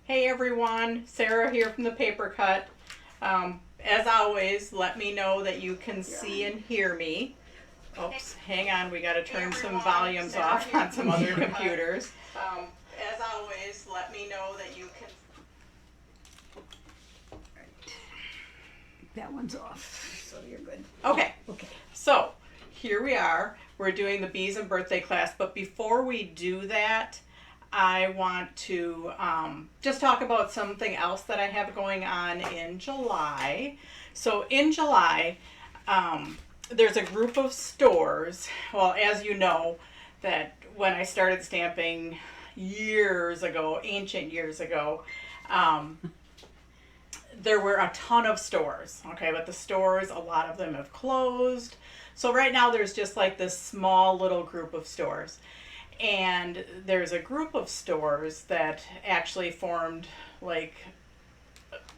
Hey everyone, Sarah here from the Paper Cut. As always, let me know that you can see and hear me. Oops, hang on, we got to turn some volumes off on some other computers. As always, let me know that you can. That one's off, so you're good. Okay, Okay. so here we are. We're doing the bees and birthday class, but before we do that, I want to just talk about something else that I have going on in July. So in July, there's a group of stores. Well, as you know, that when I started stamping years ago, ancient years ago, there were a ton of stores. Okay, but the stores, a lot of them have closed. So right now there's just like this small little group of stores. And there's a group of stores that actually formed like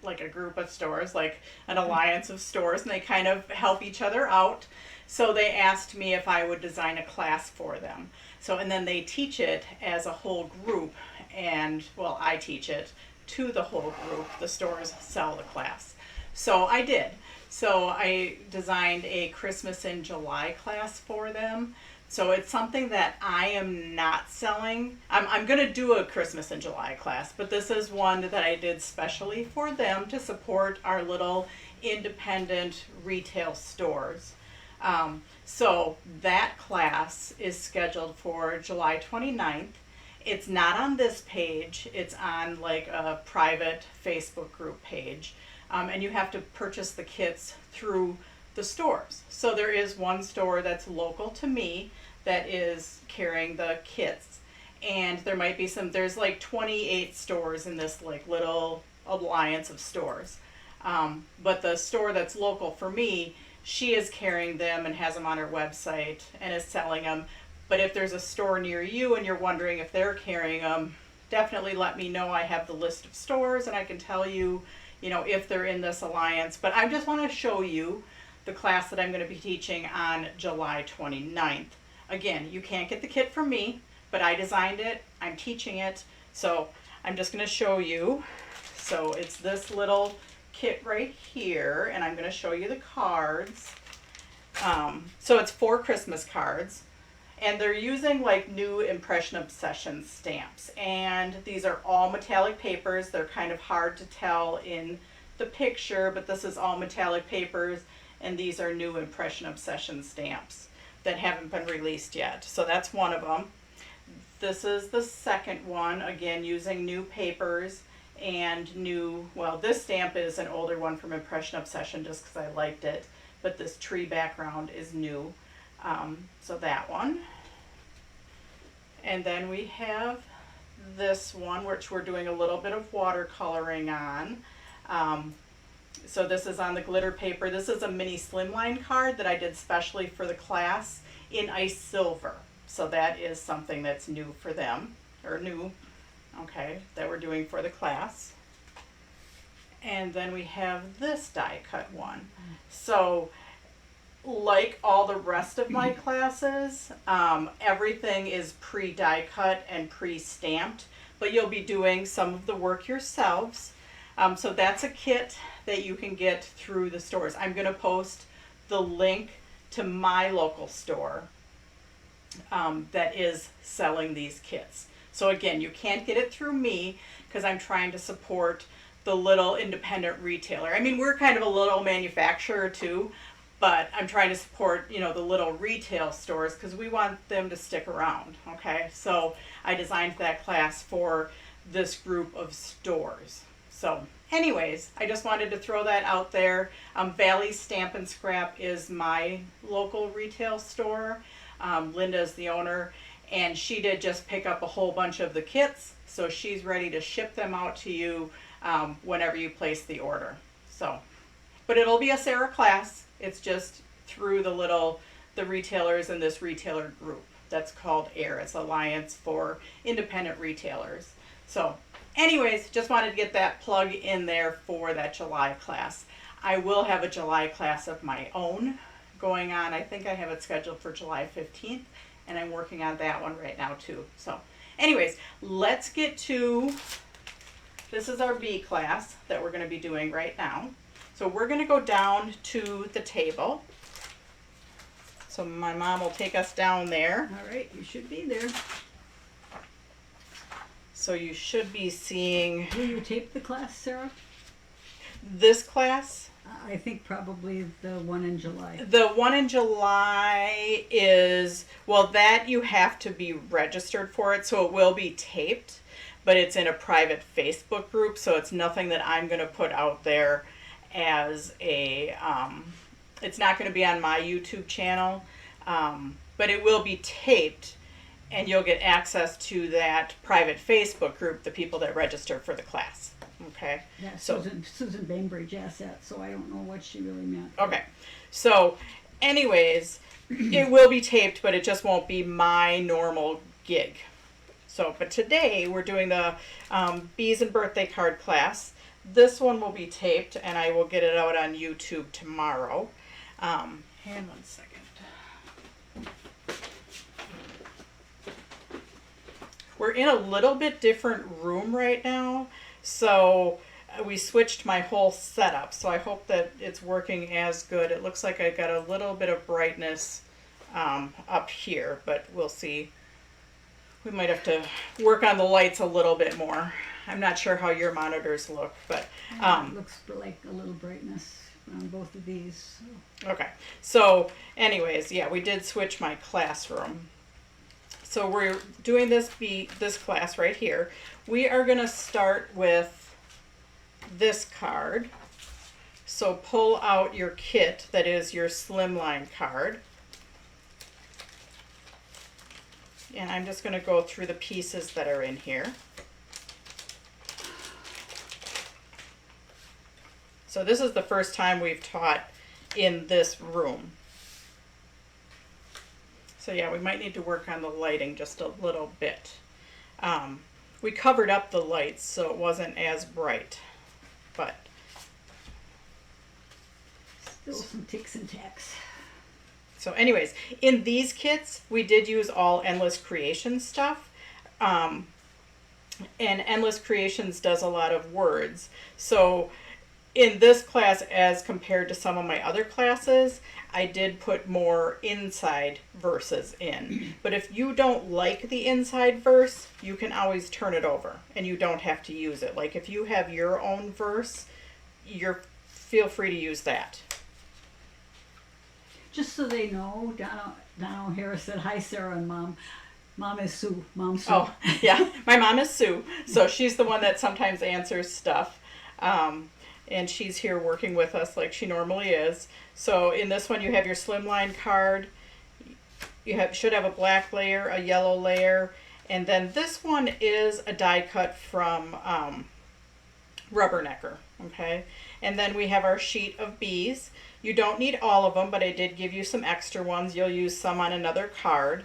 a group of stores, like an alliance of stores, and they kind of help each other out. So they asked me if I would design a class for them. So, and then they teach it as a whole group, and well, I teach it to the whole group. The stores sell the class. So I did. So I designed a Christmas in July class for them. So it's something that I am not selling. I'm going to do a Christmas in July class, but this is one that I did specially for them to support our little independent retail stores. So that class is scheduled for July 29th. It's not on this page. It's on like a private Facebook group page. And you have to purchase the kits through the stores. So there is one store that's local to me that is carrying the kits, and there might be there's like 28 stores in this like little alliance of stores. But the store that's local for me, she is carrying them and has them on her website and is selling them. But if there's a store near you and you're wondering if they're carrying them, definitely let me know. I have the list of stores and I can tell you, if they're in this alliance. But I just want to show you the class that I'm going to be teaching on July 29th. Again, you can't get the kit from me, but I designed it, I'm teaching it, so I'm just going to show you. So it's this little kit right here, and I'm going to show you the cards. So it's 4 Christmas cards, and they're using like new Impression Obsession stamps, and these are all metallic papers. They're kind of hard to tell in the picture, but this is all metallic papers, and these are new Impression Obsession stamps that haven't been released yet. So that's one of them. This is the second one, again using new papers and this stamp is an older one from Impression Obsession just because I liked it, but this tree background is new. So that one. And then we have this one, which we're doing a little bit of watercoloring on. So this is on the glitter paper. This is a mini slimline card that I did specially for the class in ice silver. So that is something that's new for them, that we're doing for the class. And then we have this die cut one. So like all the rest of my classes, everything is pre-die cut and pre-stamped, but you'll be doing some of the work yourselves. So that's a kit that you can get through the stores. I'm going to post the link to my local store that is selling these kits. So again, you can't get it through me because I'm trying to support the little independent retailer. I mean, we're kind of a little manufacturer too, but I'm trying to support, the little retail stores because we want them to stick around, okay? So I designed that class for this group of stores. So anyways, I just wanted to throw that out there. Valley Stamp and Scrap is my local retail store. Linda is the owner, and she did just pick up a whole bunch of the kits, so she's ready to ship them out to you whenever you place the order. So, but it'll be a Sarah class. It's just through the retailers in this retailer group that's called AIR. It's Alliance for Independent Retailers. So anyways, just wanted to get that plug in there for that July class. I will have a July class of my own going on. I think I have it scheduled for July 15th, and I'm working on that one right now too. So anyways, let's get to this is our B class that we're going to be doing right now. So we're going to go down to the table. So my mom will take us down there. All right, you should be there. So you should be seeing Will you tape the class, Sarah? this class. I think probably the one in July. The one in July is, well, that you have to be registered for it, so it will be taped, but it's in a private Facebook group, so it's nothing that I'm going to put out there as a, it's not going to be on my YouTube channel, but it will be taped, and you'll get access to that private Facebook group, the people that register for the class. Okay. Yeah, So- Susan Bainbridge asked that, so I don't know what she really meant. Okay. So, anyways, it will be taped, but it just won't be my normal gig. So, but today we're doing the bees and birthday card class. This one will be taped, and I will get it out on YouTube tomorrow. Hang on 1 second. We're in a little bit different room right now, so we switched my whole setup, so I hope that it's working as good. It looks like I got a little bit of brightness up here, but we'll see. We might have to work on the lights a little bit more. I'm not sure how your monitors look, but It looks like a little brightness on both of these. So. okay. So anyways, yeah, we did switch my classroom. So we're doing this class right here. We are going to start with this card. So pull out your kit, that is your slimline card. And I'm just going to go through the pieces that are in here. So this is the first time we've taught in this room. So yeah, we might need to work on the lighting just a little bit. We covered up the lights so it wasn't as bright, but Still some ticks and tacks. so anyways, in these kits, we did use all Endless Creations stuff. And Endless Creations does a lot of words. So in this class, as compared to some of my other classes, I did put more inside verses in. But if you don't like the inside verse, you can always turn it over and you don't have to use it. Like if you have your own verse, feel free to use that. Just so they know, Donna O'Hara said, "Hi, Sarah and Mom. Mom is Sue. Mom Sue." Oh, yeah. My mom is Sue. So she's the one that sometimes answers stuff. And she's here working with us like she normally is. So in this one, you have your slimline card. You should have a black layer, a yellow layer, and then this one is a die cut from Rubbernecker, okay? And then we have our sheet of bees. You don't need all of them, but I did give you some extra ones. You'll use some on another card.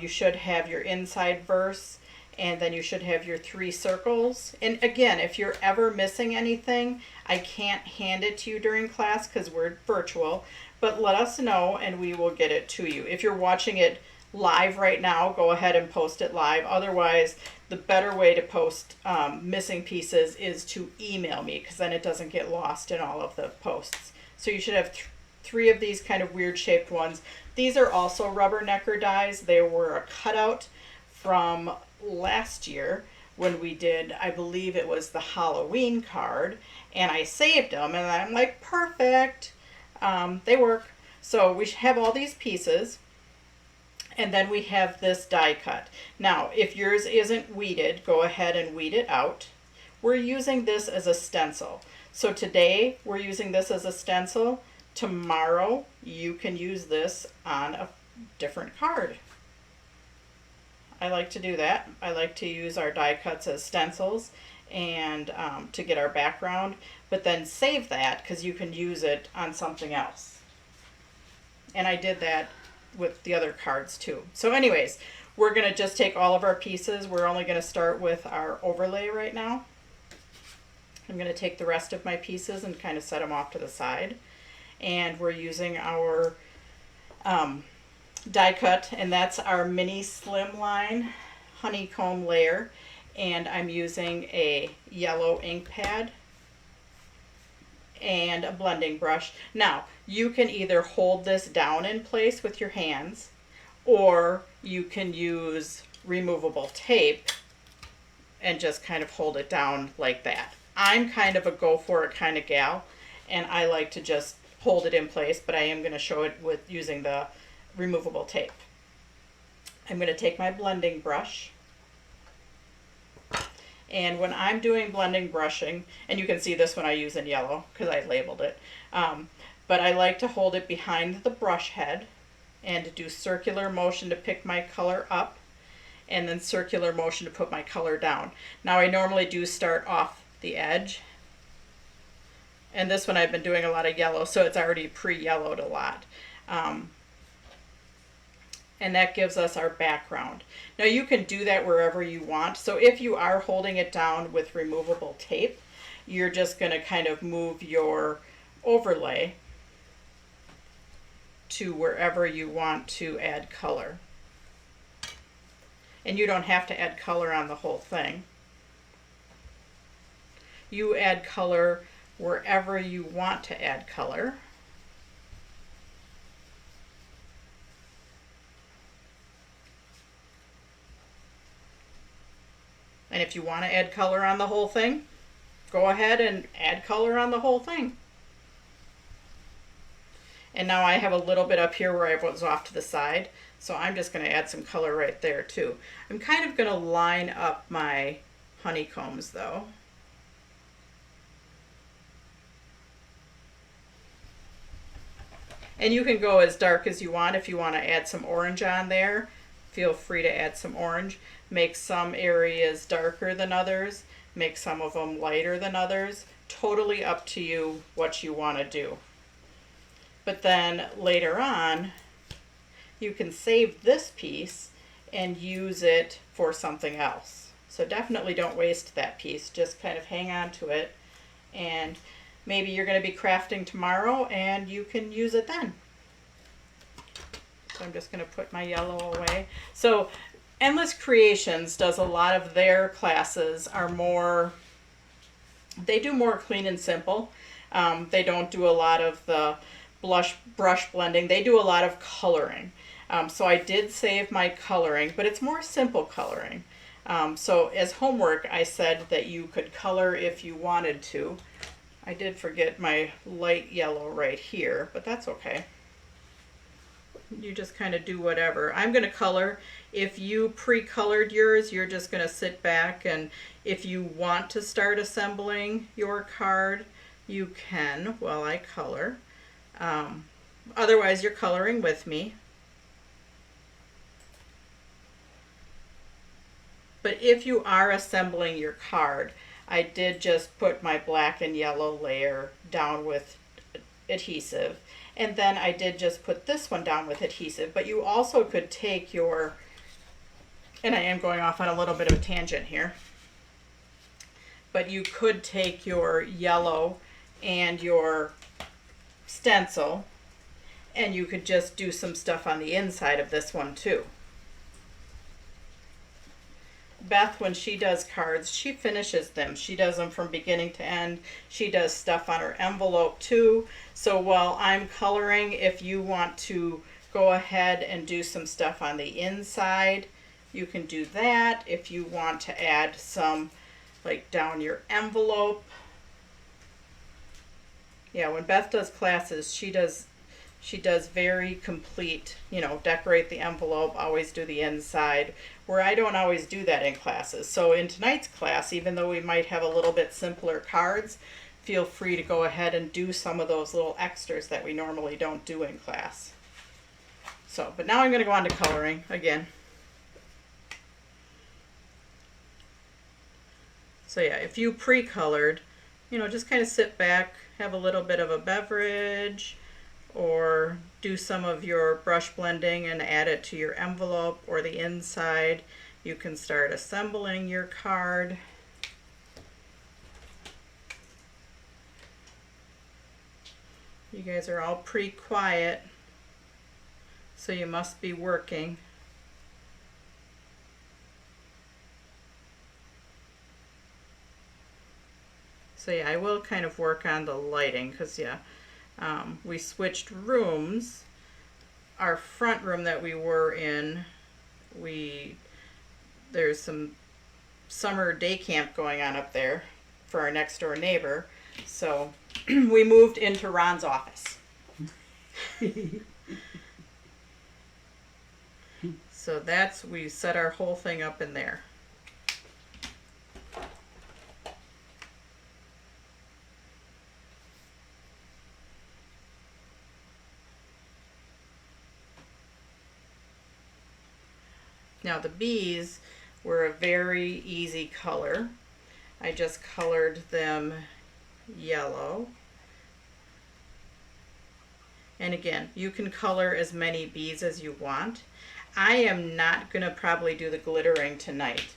You should have your inside verse, and then you should have your 3 circles. And again, if you're ever missing anything, I can't hand it to you during class because we're virtual, but let us know and we will get it to you. If you're watching it live right now, go ahead and post it live. Otherwise, the better way to post missing pieces is to email me because then it doesn't get lost in all of the posts. So you should have 3 of these kind of weird shaped ones. These are also Rubbernecker dies. They were a cutout from last year when we did, I believe it was the Halloween card, and I saved them and I'm like, perfect, they work. So we have all these pieces, and then we have this die cut. Now if yours isn't weeded, go ahead and weed it out. We're using this as a stencil. So today we're using this as a stencil. Tomorrow you can use this on a different card. I like to do that. I like to use our die cuts as stencils and to get our background, but then save that because you can use it on something else. And I did that with the other cards too. So anyways, we're going to just take all of our pieces. We're only going to start with our overlay right now. I'm going to take the rest of my pieces and kind of set them off to the side. And we're using our die cut, and that's our mini slimline honeycomb layer. and I'm using a yellow ink pad and a blending brush. Now, you can either hold this down in place with your hands, or you can use removable tape and just kind of hold it down like that. I'm kind of a go for it kind of gal, and I like to just hold it in place, but I am going to show it with using the removable tape. I'm going to take my blending brush, and when I'm doing blending brushing, and you can see this one I use in yellow because I labeled it, but I like to hold it behind the brush head and do circular motion to pick my color up, and then circular motion to put my color down. Now I normally do start off the edge, and this one I've been doing a lot of yellow, so it's already pre-yellowed a lot. And that gives us our background. Now you can do that wherever you want. So if you are holding it down with removable tape, you're just going to kind of move your overlay to wherever you want to add color. And you don't have to add color on the whole thing. You add color wherever you want to add color. And if you want to add color on the whole thing, go ahead and add color on the whole thing. And now I have a little bit up here where I was off to the side, so I'm just going to add some color right there too. I'm kind of going to line up my honeycombs though. And you can go as dark as you want. If you want to add some orange on there, feel free to add some orange. Make some areas darker than others. Make some of them lighter than others. Totally up to you what you want to do. But then later on, you can save this piece and use it for something else. So definitely don't waste that piece. Just kind of hang on to it, and maybe you're going to be crafting tomorrow and you can use it then. So I'm just going to put my yellow away. So Endless Creations does a lot of their classes are more, they do more clean and simple. They don't do a lot of the brush blending. They do a lot of coloring. So I did save my coloring, but it's more simple coloring. So as homework, I said that you could color if you wanted to. I did forget my light yellow right here, but that's okay. You just kind of do whatever. I'm going to color. If you pre-colored yours, you're just going to sit back, and if you want to start assembling your card, you can while I color. Otherwise, you're coloring with me. But if you are assembling your card, I did just put my black and yellow layer down with adhesive. And then I did just put this one down with adhesive, but you also could take your, and I am going off on a little bit of a tangent here, but you could take your yellow and your stencil, and you could just do some stuff on the inside of this one too. Beth, when she does cards, she finishes them. She does them from beginning to end. She does stuff on her envelope too. So while I'm coloring, if you want to go ahead and do some stuff on the inside, you can do that. If you want to add some, like down your envelope. Yeah, when Beth does classes, she does very complete, you know, decorate the envelope, always do the inside, where I don't always do that in classes. So in tonight's class, even though we might have a little bit simpler cards, feel free to go ahead and do some of those little extras that we normally don't do in class. So, but now I'm going to go on to coloring again. So yeah, if you pre-colored, you know, just kind of sit back, have a little bit of a beverage, or do some of your brush blending and add it to your envelope or the inside. You can start assembling your card. You guys are all pretty quiet, so you must be working. So yeah, I will kind of work on the lighting because yeah, we switched rooms. Our front room that we were in, there's some summer day camp going on up there for our next door neighbor. So we moved into Ron's office. So we set our whole thing up in there. Now the bees were a very easy color. I just colored them yellow. And again, you can color as many bees as you want. I am not going to probably do the glittering tonight.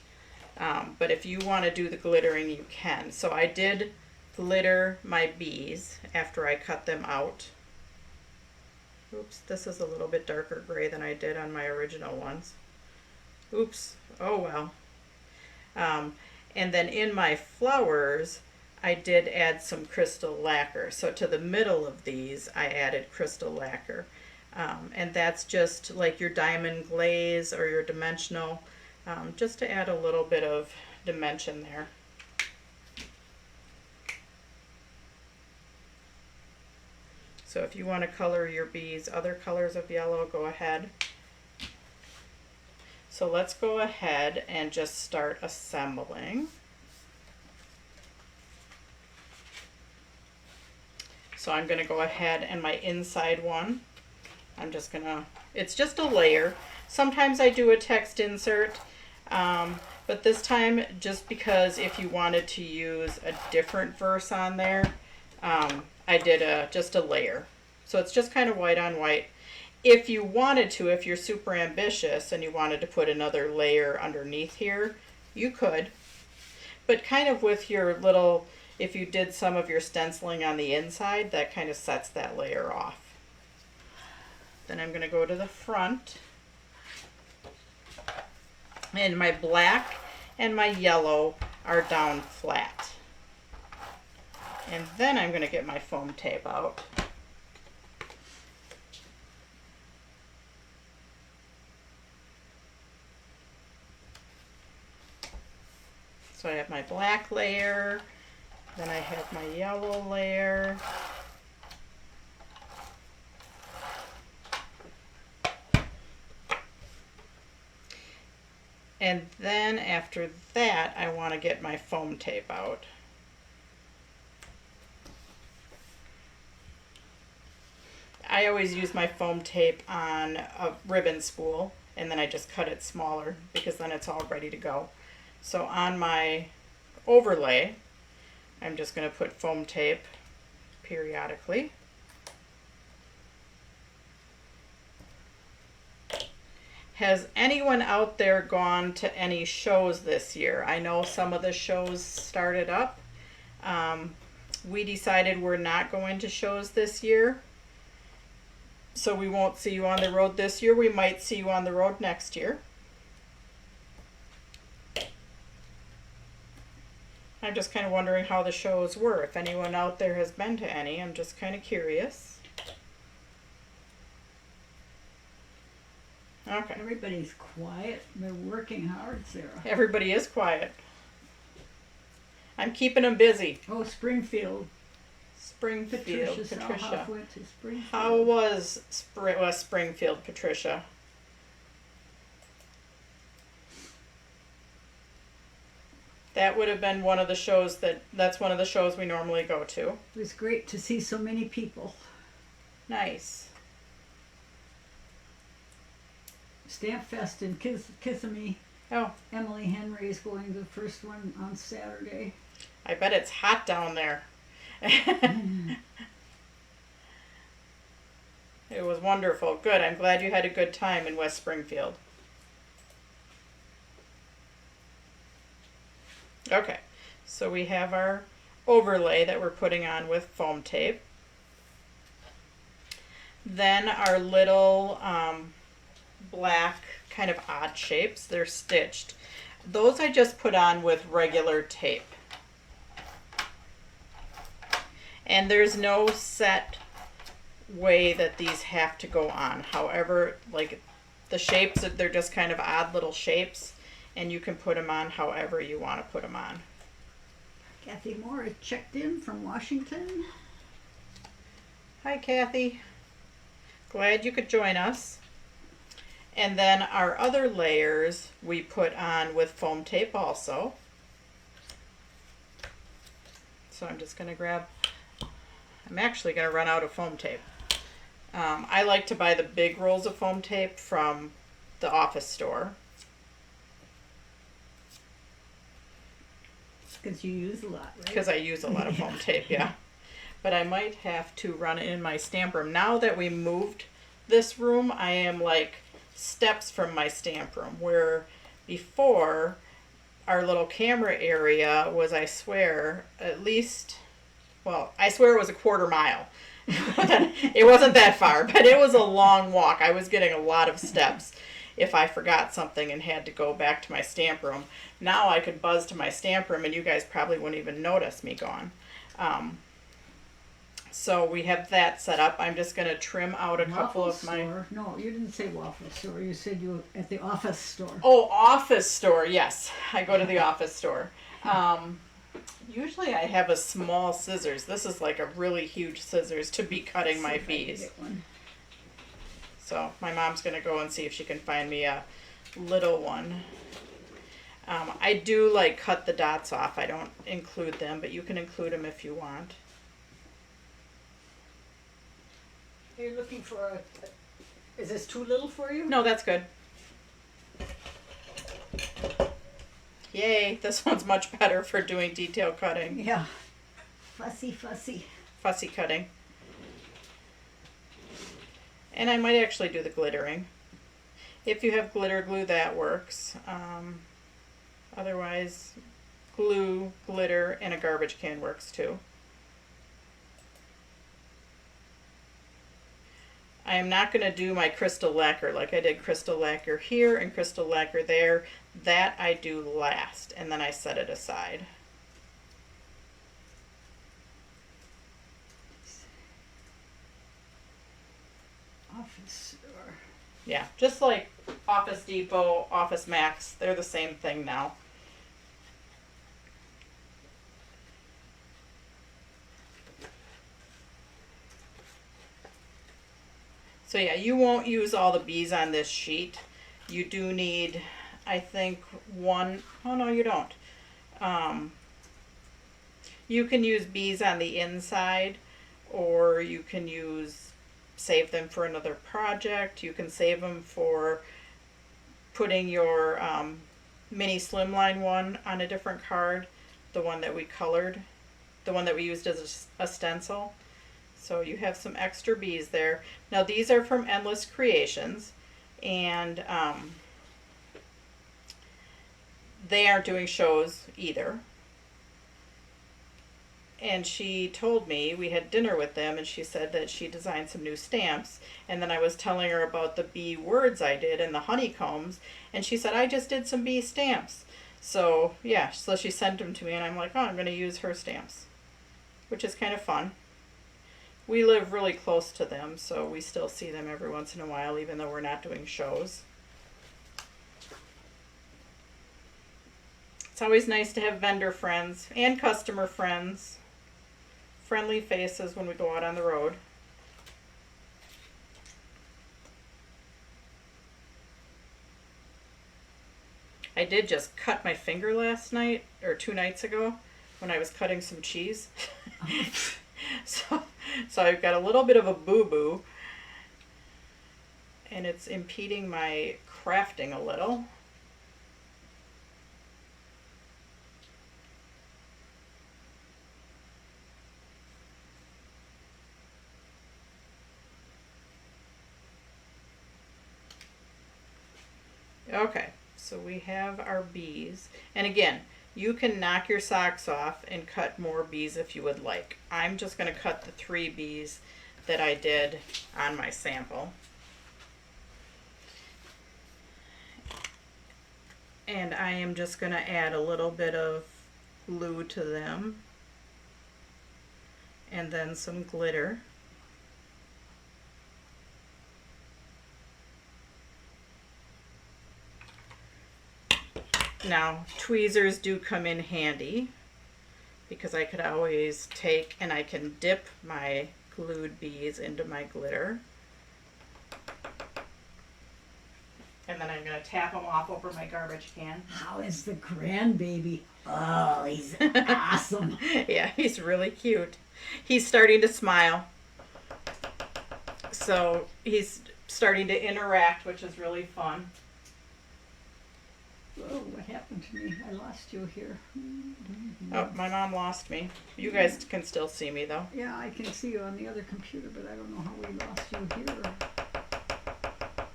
But if you want to do the glittering, you can. So I did glitter my bees after I cut them out. Oops, this is a little bit darker gray than I did on my original ones. Oops, oh well. And then in my flowers, I did add some crystal lacquer. So to the middle of these, I added crystal lacquer. And that's just like your diamond glaze or your dimensional, just to add a little bit of dimension there. So if you want to color your bees other colors of yellow, go ahead. So let's go ahead and just start assembling. So I'm going to go ahead and my inside one, it's just a layer. Sometimes I do a text insert, but this time, just because if you wanted to use a different verse on there, I did just a layer. So it's just kind of white on white. If you wanted to, if you're super ambitious and you wanted to put another layer underneath here, you could. But kind of with your little, if you did some of your stenciling on the inside, that kind of sets that layer off. Then I'm going to go to the front. And my black and my yellow are down flat. And then I'm going to get my foam tape out. So I have my black layer, then I have my yellow layer. And then after that, I want to get my foam tape out. I always use my foam tape on a ribbon spool, and then I just cut it smaller because then it's all ready to go. So on my overlay, I'm just going to put foam tape periodically. Has anyone out there gone to any shows this year? I know some of the shows started up. We decided we're not going to shows this year. So we won't see you on the road this year. We might see you on the road next year. I'm just kind of wondering how the shows were. If anyone out there has been to any, I'm just kind of curious. Okay. Everybody's quiet. They're working hard, Sarah. Everybody is quiet. I'm keeping them busy. Oh, Springfield. Springfield, Patricia. Patricia. Went to Springfield. How was Springfield, Patricia? That would have been one of the shows that's one of the shows we normally go to. It was great to see so many people. Nice. Stamp Fest in Kissimmee. Oh, Emily Henry is going to the first one on Saturday. I bet it's hot down there. It was wonderful. Good. I'm glad you had a good time in West Springfield. Okay, so we have our overlay that we're putting on with foam tape. Then our little black kind of odd shapes, they're stitched. Those I just put on with regular tape. And there's no set way that these have to go on. However, like the shapes, they're just kind of odd little shapes, and you can put them on however you want to put them on. Kathy Moore is checked in from Washington. Hi, Kathy. Glad you could join us. And then our other layers we put on with foam tape also. So I'm just going to grab, I'm actually going to run out of foam tape. I like to buy the big rolls of foam tape from the office store. Because you use a lot, right? Because I use a lot of foam tape, yeah. But I might have to run it in my stamp room. Now that we moved this room, I am like steps from my stamp room, where before our little camera area was, I swear, at least, well, I swear it was a quarter mile. It wasn't that far, but it was a long walk. I was getting a lot of steps if I forgot something and had to go back to my stamp room. Now I could buzz to my stamp room and you guys probably wouldn't even notice me gone. So we have that set up. I'm just going to trim out a couple of my... Store. No, you didn't say waffle store. You said you were at the office store. Oh, office store. Yes, I go to the office store. Usually I have a small scissors. This is like a really huge scissors to be cutting my bees. So my mom's going to go and see if she can find me a little one. I do like cut the dots off. I don't include them, but you can include them if you want. Are you looking for is this too little for you? No, that's good. Yay, this one's much better for doing detail cutting. Yeah. Fussy, fussy. Fussy cutting. And I might actually do the glittering. If you have glitter glue, that works. Otherwise, glue, glitter, and a garbage can works too. I am not going to do my crystal lacquer like I did crystal lacquer here and crystal lacquer there. That I do last, and then I set it aside. Office store. Yeah, just like Office Depot, Office Max, they're the same thing now. So yeah, you won't use all the bees on this sheet. You do need, I think, one, oh no you don't. You can use bees on the inside, or you can save them for another project. You can save them for putting your mini slimline one on a different card, the one that we colored, the one that we used as a stencil. So you have some extra bees there. Now these are from Endless Creations, and they aren't doing shows either. And she told me, we had dinner with them, and she said that she designed some new stamps. And then I was telling her about the bee words I did and the honeycombs, and she said, I just did some bee stamps. So yeah, so she sent them to me, and I'm like, oh, I'm going to use her stamps, which is kind of fun. We live really close to them, so we still see them every once in a while, even though we're not doing shows. It's always nice to have vendor friends and customer friends, friendly faces when we go out on the road. I did just cut my finger last night, or 2 nights ago, when I was cutting some cheese. So I've got a little bit of a boo-boo, and it's impeding my crafting a little. Okay, so we have our bees, and again, you can knock your socks off and cut more bees if you would like. I'm just going to cut the 3 bees that I did on my sample. And I am just going to add a little bit of glue to them. and then some glitter. Now, tweezers do come in handy because I could always take and I can dip my glued beads into my glitter. And then I'm going to tap them off over my garbage can. How is the grandbaby? Oh, he's awesome. Yeah, he's really cute. He's starting to smile. So he's starting to interact, which is really fun. Whoa, what happened to me? I lost you here. Oh, my mom lost me. You guys can still see me though. Yeah, I can see you on the other computer, but I don't know how we lost you here.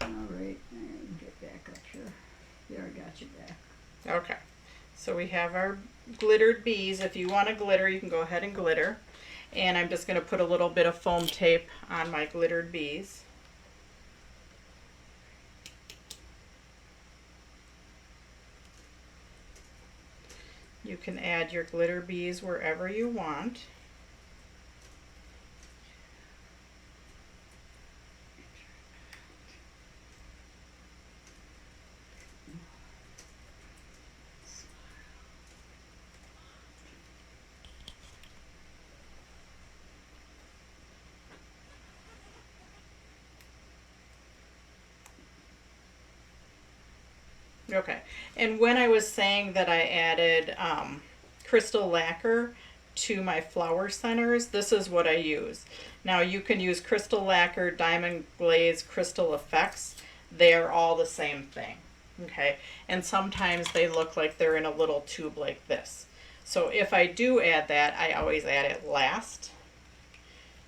All right, and get back up here. There, I got you back. Okay, so we have our glittered bees. If you want to glitter, you can go ahead and glitter. And I'm just going to put a little bit of foam tape on my glittered bees. You can add your glitter bees wherever you want. Okay, and when I was saying that I added crystal lacquer to my flower centers, this is what I use. Now you can use crystal lacquer, diamond glaze, crystal effects. They are all the same thing, okay? And sometimes they look like they're in a little tube like this. So if I do add that, I always add it last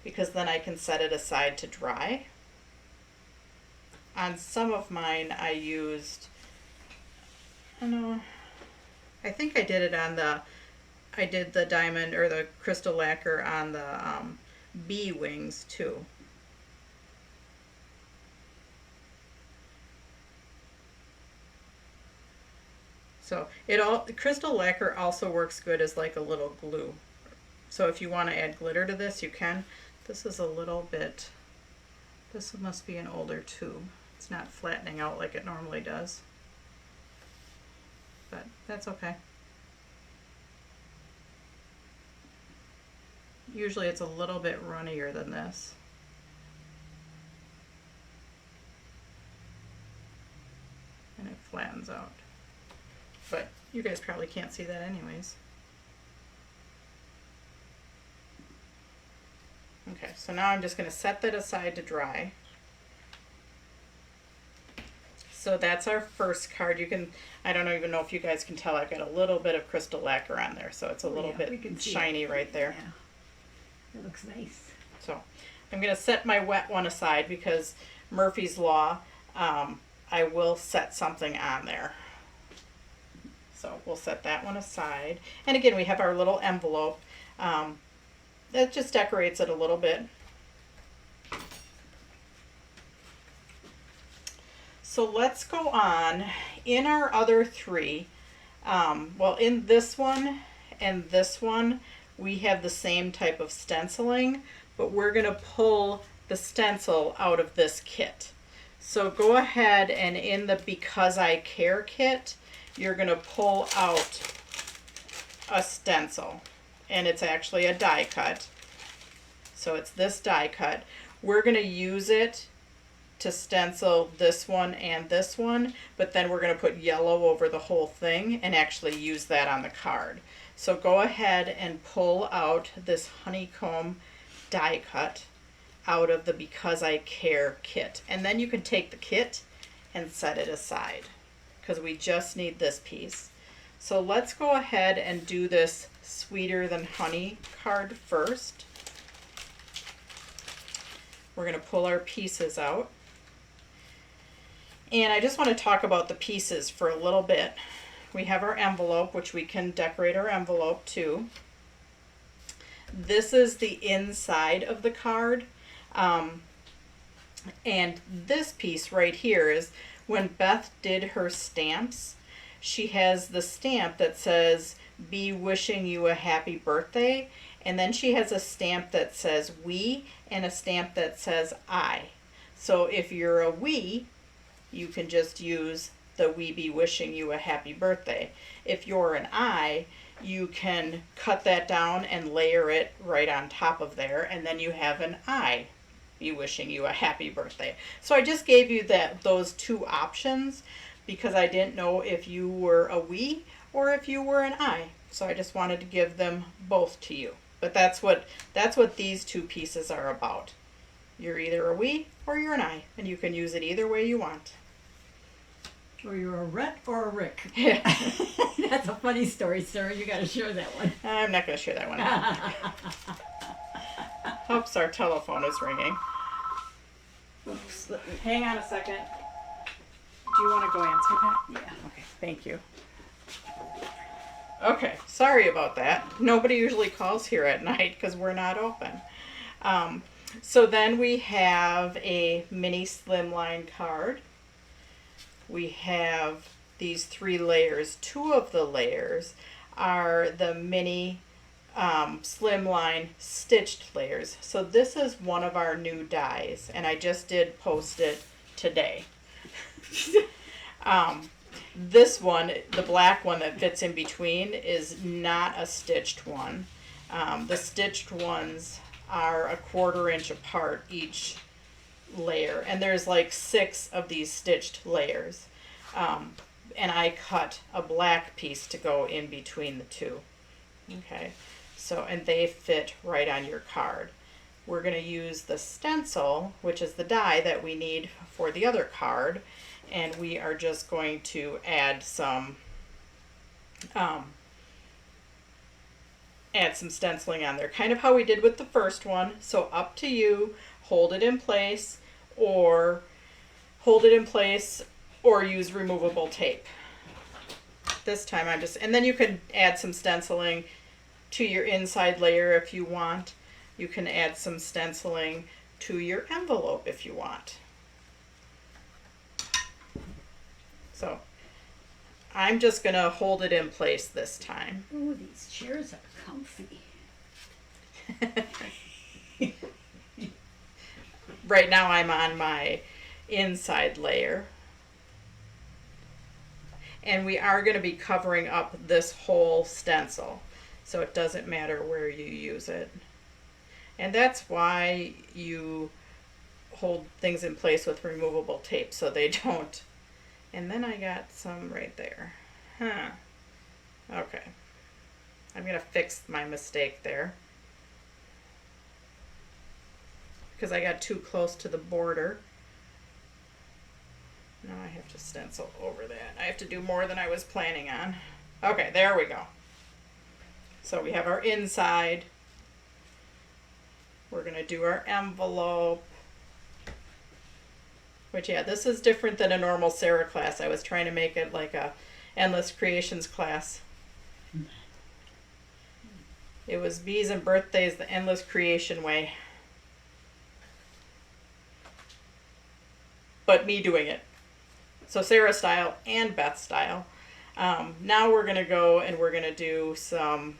because then I can set it aside to dry. On some of mine I used, I think I did it on I did the diamond or the crystal lacquer on the bee wings too. So crystal lacquer also works good as like a little glue. So if you want to add glitter to this, you can. This is a little bit, this must be an older tube. It's not flattening out like it normally does. But that's okay. Usually it's a little bit runnier than this. And it flattens out. But you guys probably can't see that anyways. Okay, so now I'm just going to set that aside to dry. So that's our first card. You can, I don't even know if you guys can tell, I've got a little bit of crystal lacquer on there, so it's a little bit shiny right there. Yeah, it looks nice. So I'm going to set my wet one aside because Murphy's Law, I will set something on there. So we'll set that one aside. And again, we have our little envelope. That just decorates it a little bit. So let's go on. In our other three, well, in this one and this one, we have the same type of stenciling, but we're going to pull the stencil out of this kit. So go ahead and in the Because I Care kit, you're going to pull out a stencil, and it's actually a die cut. So it's this die cut. We're going to use it to stencil this one and this one, but then we're going to put yellow over the whole thing and actually use that on the card. So go ahead and pull out this honeycomb die cut out of the Because I Care kit. And then you can take the kit and set it aside because we just need this piece. So let's go ahead and do this Sweeter Than Honey card first. We're going to pull our pieces out. And I just want to talk about the pieces for a little bit. We have our envelope, which we can decorate our envelope too. This is the inside of the card. And this piece right here is when Beth did her stamps, she has the stamp that says be wishing you a happy birthday. And then she has a stamp that says we and a stamp that says I. So if you're a we, you can just use the we be wishing you a happy birthday. If you're an I, you can cut that down and layer it right on top of there, and then you have an I be wishing you a happy birthday. So I just gave you those two options because I didn't know if you were a we or if you were an I. So I just wanted to give them both to you. But that's what these two pieces are about. You're either a we or you're an I, and you can use it either way you want. Or you're a Rhett or a Rick. Yeah. That's a funny story, Sarah. You got to share that one. I'm not going to share that one. Oops, our telephone is ringing. Oops. Hang on a second. Do you want to go answer that? Yeah. Okay, thank you. Okay, sorry about that. Nobody usually calls here at night because we're not open. So then we have a mini slimline card. We have these 3 layers. 2 of the layers are the mini slimline stitched layers. So this is one of our new dies, and I just did post it today. This one, the black one that fits in between, is not a stitched one. The stitched ones are a 1/4 inch apart each layer, and there's like 6 of these stitched layers. And I cut a black piece to go in between the 2. Okay, so, and they fit right on your card. We're going to use the stencil, which is the die that we need for the other card, and we are just going to add some stenciling on there, kind of how we did with the first one. So up to you, hold it in place or use removable tape. This time I'm just, and then you can add some stenciling to your inside layer if you want. You can add some stenciling to your envelope if you want. So I'm just going to hold it in place this time. Oh, these chairs are comfy. Right now I'm on my inside layer. And we are going to be covering up this whole stencil, so it doesn't matter where you use it. And that's why you hold things in place with removable tape, so they don't. And then I got some right there. Huh. Okay. I'm going to fix my mistake there, because I got too close to the border. Now I have to stencil over that. I have to do more than I was planning on. Okay, there we go. So we have our inside. We're going to do our envelope. Which, yeah, this is different than a normal Sarah class. I was trying to make it like a Endless Creations class. It was bees and birthdays the endless creation way. But me doing it. So Sarah style and Beth style. Now we're going to go and we're going to do some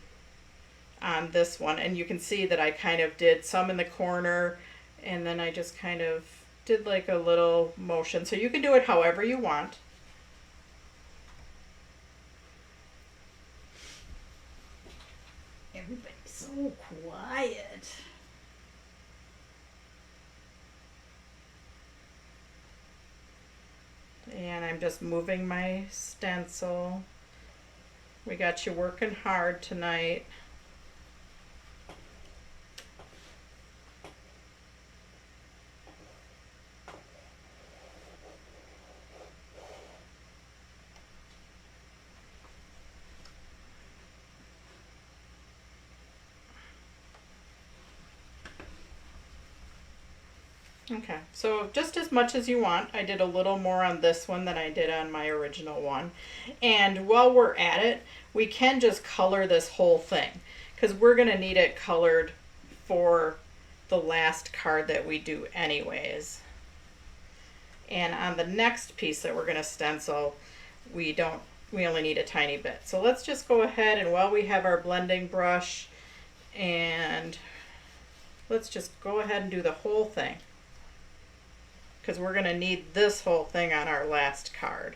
on this one. And you can see that I kind of did some in the corner, and then I just kind of did like a little motion. So you can do it however you want. Everybody's so quiet. And I'm just moving my stencil. We got you working hard tonight. Okay, so just as much as you want. I did a little more on this one than I did on my original one. And while we're at it, we can just color this whole thing, because we're going to need it colored for the last card that we do anyways. And on the next piece that we're going to stencil, we don't we only need a tiny bit. So let's just go ahead, and while we have our blending brush, and let's just go ahead and do the whole thing, because we're going to need this whole thing on our last card.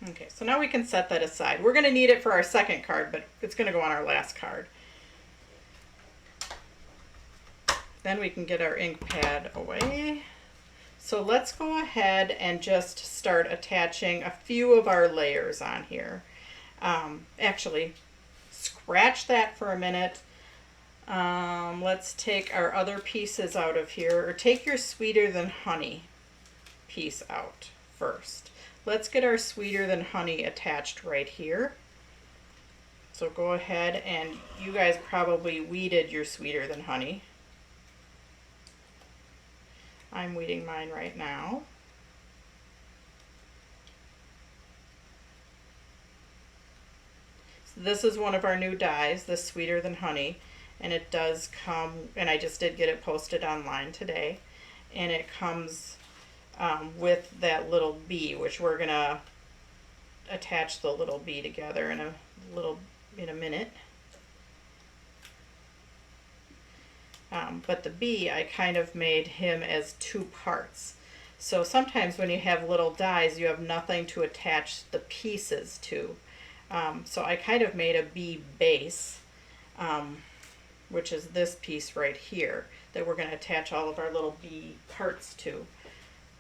Okay, so now we can set that aside. We're going to need it for our second card, but it's going to go on our last card. Then we can get our ink pad away. So let's go ahead and just start attaching a few of our layers on here. Actually, scratch that for a minute. Let's take our other pieces out of here, or take your Sweeter Than Honey piece out first. Let's get our Sweeter Than Honey attached right here. So go ahead, and you guys probably weeded your Sweeter Than Honey. I'm weeding mine right now. So this is one of our new dies, the Sweeter Than Honey, and it does come, and I just did get it posted online today, and it comes with that little bee, which we're gonna attach the little bee together in a minute. But the bee, I kind of made him as two parts. So sometimes when you have little dies, you have nothing to attach the pieces to. So I kind of made a bee base, which is this piece right here, that we're going to attach all of our little bee parts to.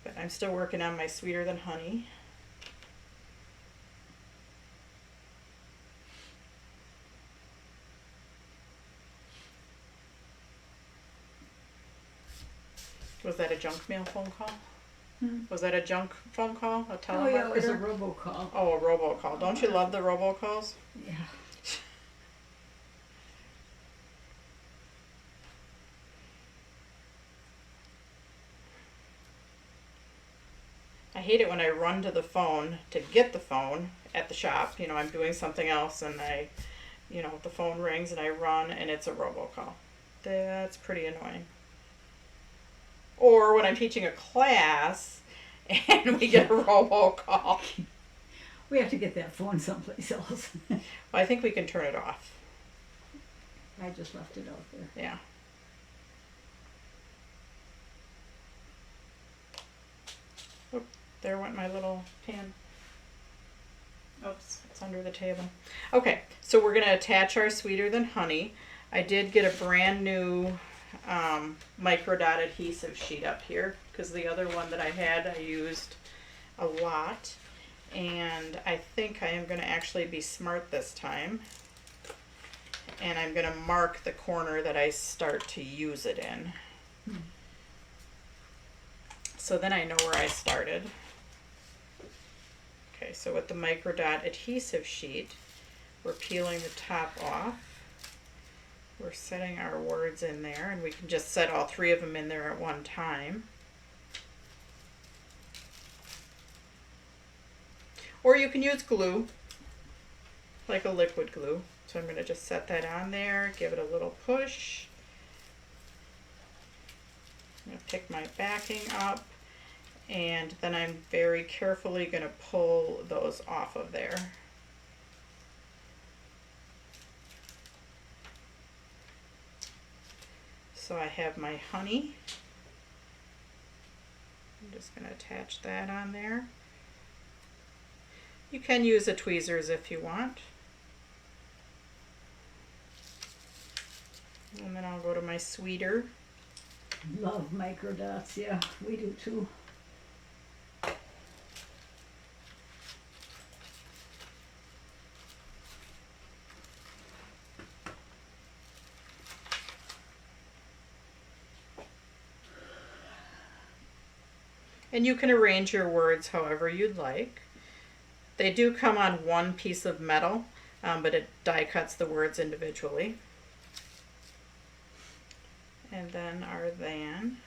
But I'm still working on my Sweeter Than Honey. Was that a junk mail phone call? Was that a junk phone call? A telemarketer? Oh yeah, it was a robocall. Oh, a robocall. Don't you love the robocalls? Yeah. I hate it when I run to the phone to get the phone at the shop. You know, I'm doing something else, and the phone rings and I run and it's a robocall. That's pretty annoying. Or when I'm teaching a class and we get a robocall. We have to get that phone someplace else. Well, I think we can turn it off. I just left it out there. Yeah. Oop, there went my little pen. Oops, it's under the table. Okay, so we're going to attach our Sweeter Than Honey. I did get a brand new micro dot adhesive sheet up here, because the other one that I had I used a lot, and I think I am going to actually be smart this time, and I'm going to mark the corner that I start to use it in. So then I know where I started. Okay, so with the micro dot adhesive sheet, we're peeling the top off. We're setting our words in there, and we can just set all three of them in there at one time. Or you can use glue, like a liquid glue. So I'm going to just set that on there, give it a little push. I'm going to pick my backing up, and then I'm very carefully going to pull those off of there. So I have my honey. I'm just going to attach that on there. You can use a tweezers if you want. And then I'll go to my sweeter. Love micro dots, yeah, we do too. And you can arrange your words however you'd like. They do come on one piece of metal, but it die cuts the words individually. And then our than.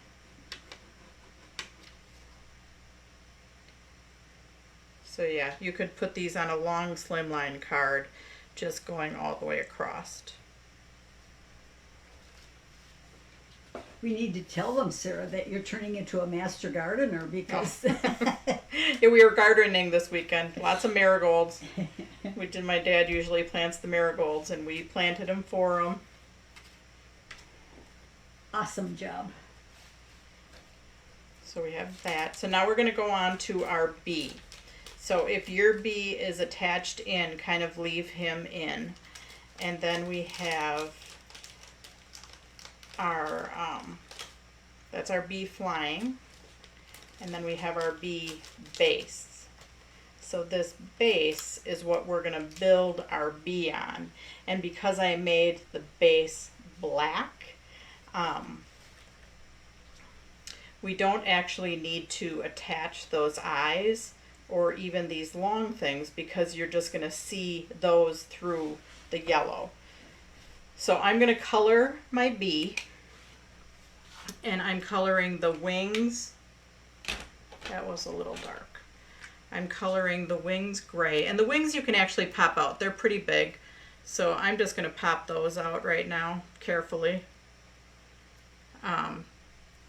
So yeah, you could put these on a long slimline card, just going all the way across. We need to tell them, Sarah, that you're turning into a master gardener because Yeah, we were gardening this weekend. Lots of marigolds. My dad usually plants the marigolds, and we planted them for him. awesome job. So we have that. So now we're going to go on to our bee. So if your bee is attached in, kind of leave him in. And then we have our, that's our bee flying. And then we have our bee base. So this base is what we're going to build our bee on. And because I made the base black, we don't actually need to attach those eyes or even these long things because you're just going to see those through the yellow. So I'm going to color my bee, and I'm coloring the wings. That was a little dark. I'm coloring the wings gray, and the wings you can actually pop out. They're pretty big. So I'm just going to pop those out right now carefully.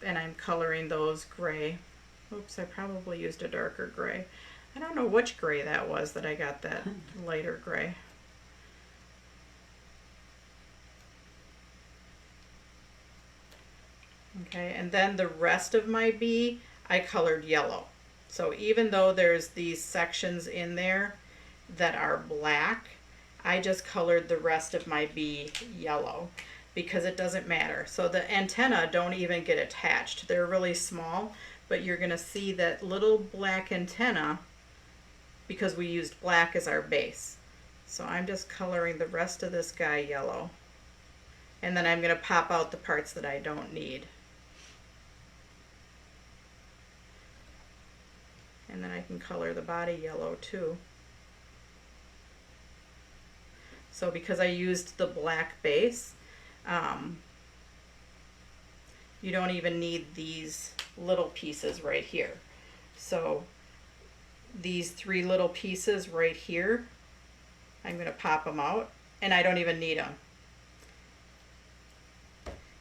And I'm coloring those gray. Oops, I probably used a darker gray. I don't know which gray that was that I got that lighter gray. Okay, and then the rest of my bee, I colored yellow. So even though there's these sections in there that are black, I just colored the rest of my bee yellow because it doesn't matter. So the antennae don't even get attached. They're really small, but you're gonna see that little black antenna because we used black as our base. So I'm just coloring the rest of this guy yellow. And then I'm gonna pop out the parts that I don't need. And then I can color the body yellow too. So because I used the black base, you don't even need these little pieces right here. So these three little pieces right here, I'm going to pop them out, and I don't even need them.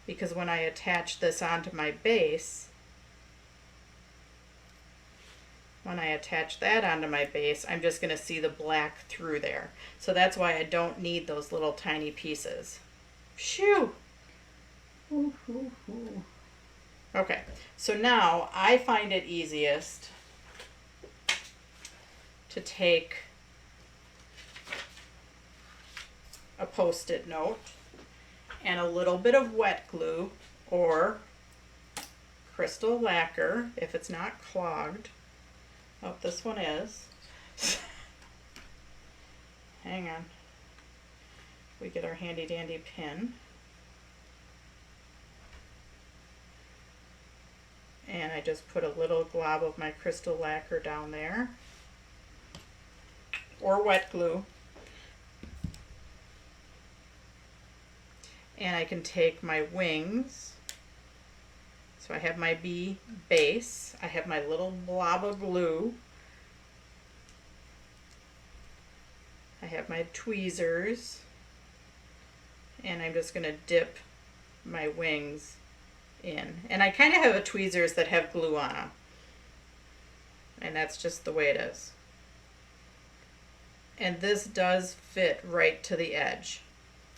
Because when I attach this onto my base, when I attach that onto my base, I'm just going to see the black through there. So that's why I don't need those little tiny pieces. Shoo! Ooh, ooh, ooh. Okay, so now I find it easiest to take a Post-it note and a little bit of wet glue or crystal lacquer if it's not clogged. Oh, this one is. Hang on. We get our handy dandy pin. And I just put a little glob of my crystal lacquer down there. Or wet glue. And I can take my wings. So I have my bee base. I have my little blob of glue. I have my tweezers. And I'm just going to dip my wings in. And I kind of have a tweezers that have glue on them. And that's just the way it is. And this does fit right to the edge.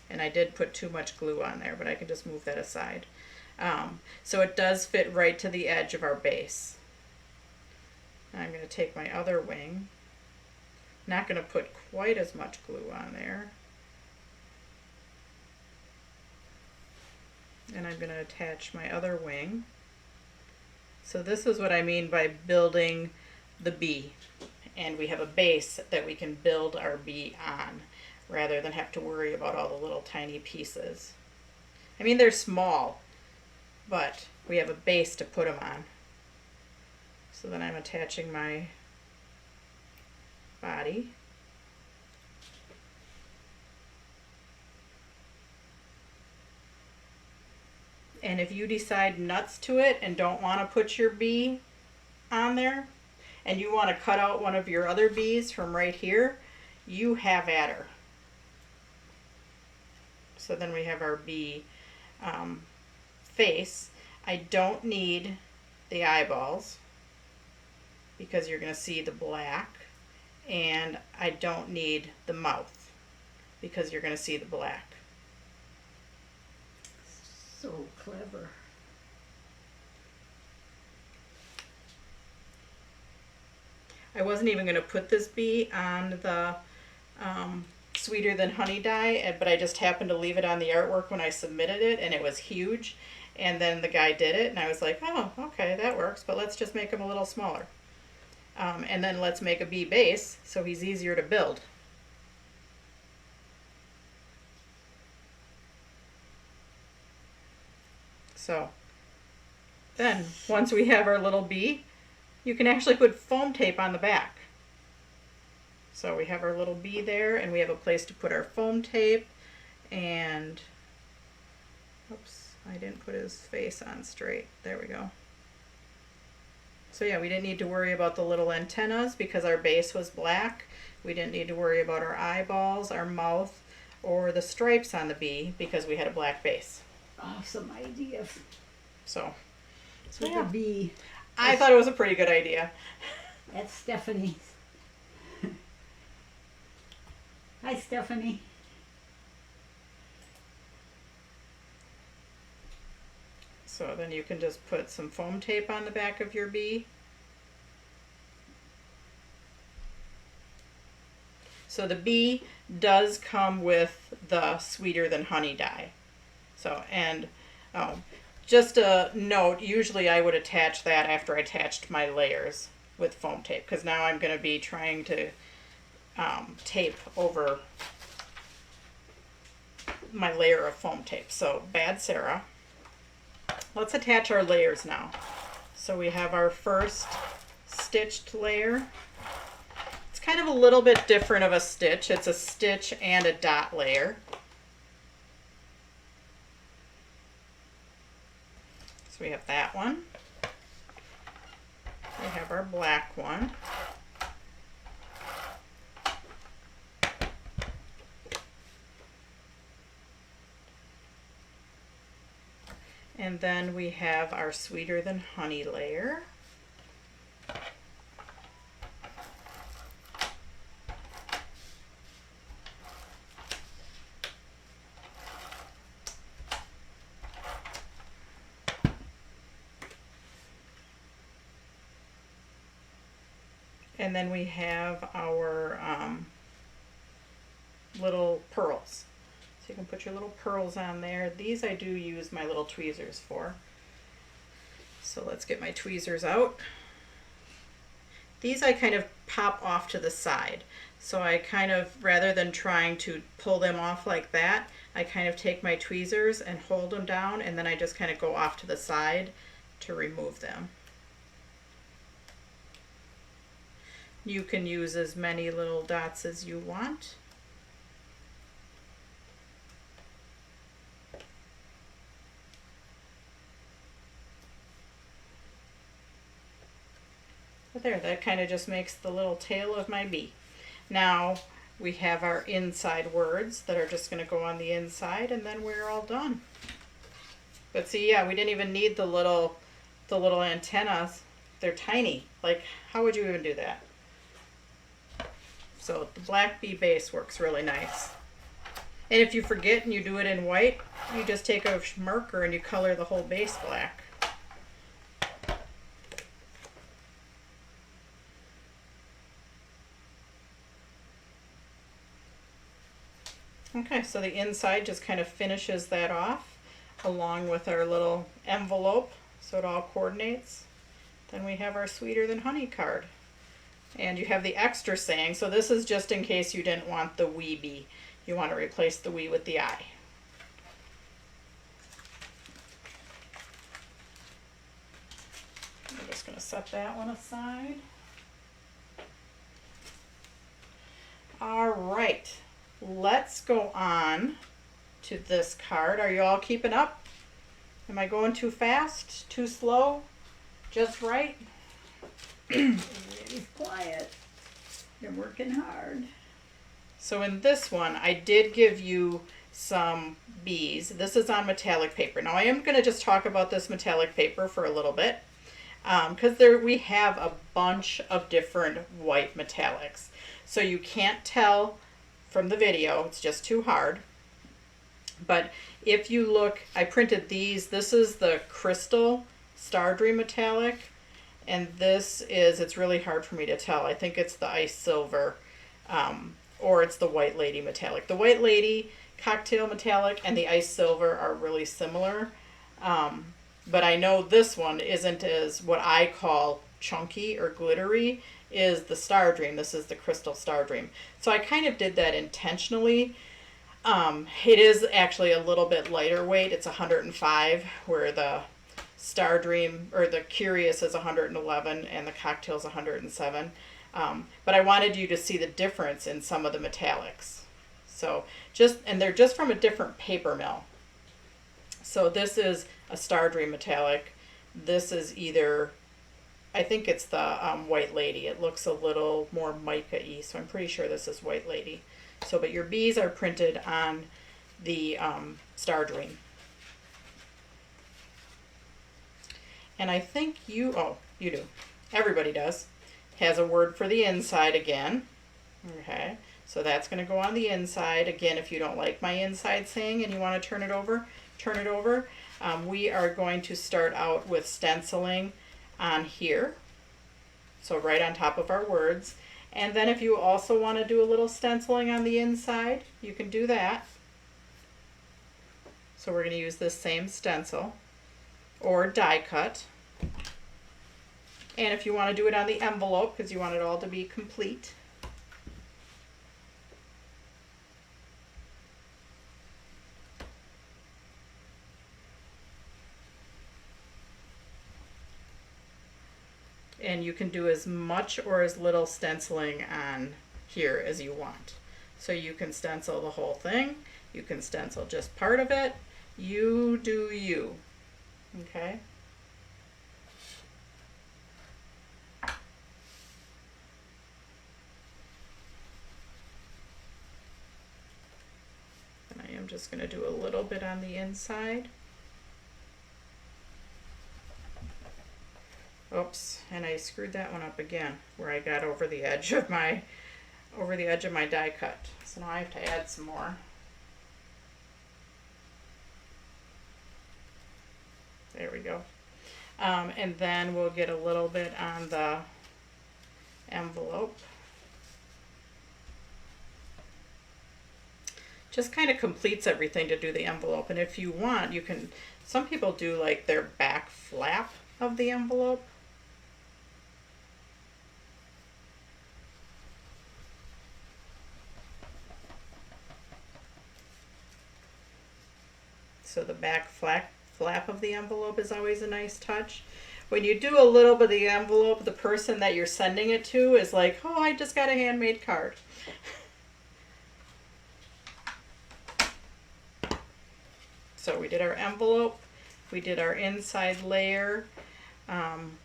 And I did put too much glue on there, but I can just move that aside. So it does fit right to the edge of our base. Now I'm going to take my other wing. Not going to put quite as much glue on there. And I'm going to attach my other wing. So this is what I mean by building the bee. And we have a base that we can build our bee on rather than have to worry about all the little tiny pieces. I mean, they're small, but we have a base to put them on. So then I'm attaching my body. And if you decide nuts to it and don't want to put your bee on there, and you want to cut out one of your other bees from right here, you have at her. So then we have our bee face. I don't need the eyeballs because you're going to see the black, and I don't need the mouth because you're going to see the black. So clever. I wasn't even going to put this bee on the Sweeter Than Honey die, but I just happened to leave it on the artwork when I submitted it, and it was huge. And then the guy did it, and I was like, oh, okay, that works, but let's just make him a little smaller. And then let's make a bee base so he's easier to build. So then, once we have our little bee, you can actually put foam tape on the back. So we have our little bee there, and we have a place to put our foam tape, and oops, I didn't put his face on straight. There we go. So yeah, we didn't need to worry about the little antennas because our base was black. We didn't need to worry about our eyeballs, our mouth, or the stripes on the bee because we had a black base. Awesome idea. So With yeah. the bee. I thought it was a pretty good idea. That's Stephanie. Hi, Stephanie. So then you can just put some foam tape on the back of your bee. So the bee does come with the Sweeter Than Honey die. So, and just a note, usually I would attach that after I attached my layers with foam tape, because now I'm going to be trying to tape over my layer of foam tape. So Bad Sarah. Let's attach our layers now. So we have our first stitched layer. It's kind of a little bit different of a stitch. It's a stitch and a dot layer. So we have that one. We have our black one. And then we have our Sweeter Than Honey layer. And then we have our little pearls. So you can put your little pearls on there. These I do use my little tweezers for. So let's get my tweezers out. These I kind of pop off to the side. So I kind of, rather than trying to pull them off like that, I kind of take my tweezers and hold them down, and then I just kind of go off to the side to remove them. You can use as many little dots as you want. But there, that kind of just makes the little tail of my bee. Now we have our inside words that are just going to go on the inside, and then we're all done. But see, yeah, we didn't even need the little antennas. They're tiny. Like, how would you even do that? So the black bee base works really nice. And if you forget and you do it in white, you just take a marker and you color the whole base black. Okay, so the inside just kind of finishes that off along with our little envelope so it all coordinates. Then we have our Sweeter Than Honey card. And you have the extra saying, so this is just in case you didn't want the wee bee. You want to replace the wee with the I. I'm just going to set that one aside. All right, let's go on to this card. Are you all keeping up? Am I going too fast, too slow, just right? Everybody's quiet. They're working hard. So in this one, I did give you some bees. This is on metallic paper. Now I am going to just talk about this metallic paper for a little bit because we have a bunch of different white metallics. So you can't tell from the video, it's just too hard. But if you look, I printed these. This is the Crystal Stardream Metallic. And this is, it's really hard for me to tell. I think it's the Ice Silver or it's the White Lady Metallic. The White Lady Cocktail Metallic and the Ice Silver are really similar. But I know this one isn't as what I call chunky or glittery is the Stardream. This is the Crystal Stardream. So I kind of did that intentionally. It is actually a little bit lighter weight. It's 105, where the Stardream or the Curious is 111 and the Cocktail's 107. But I wanted you to see the difference in some of the metallics. So and they're just from a different paper mill. So this is a Stardream Metallic. This is either, I think it's the White Lady. It looks a little more mica-y, so I'm pretty sure this is White Lady. So, but your bees are printed on the Stardream. And I think you do. Everybody does. Has a word for the inside again. Okay, so that's going to go on the inside. Again, if you don't like my inside saying and you want to turn it over. We are going to start out with stenciling on here. So right on top of our words. And then if you also want to do a little stenciling on the inside, you can do that. So we're going to use this same stencil or die cut. And if you want to do it on the envelope, because you want it all to be complete. And you can do as much or as little stenciling on here as you want. So you can stencil the whole thing. You can stencil just part of it. You do you. Okay? And I am just going to do a little bit on the inside. Oops, and I screwed that one up again where I got over the edge of my die cut. So now I have to add some more. There we go. And then we'll get a little bit on the envelope. Just kind of completes everything to do the envelope. And if you want, you can, some people do like their back flap of the envelope. So the back flap of the envelope is always a nice touch. When you do a little bit of the envelope, the person that you're sending it to is like, oh, I just got a handmade card. So we did our envelope, we did our inside layer,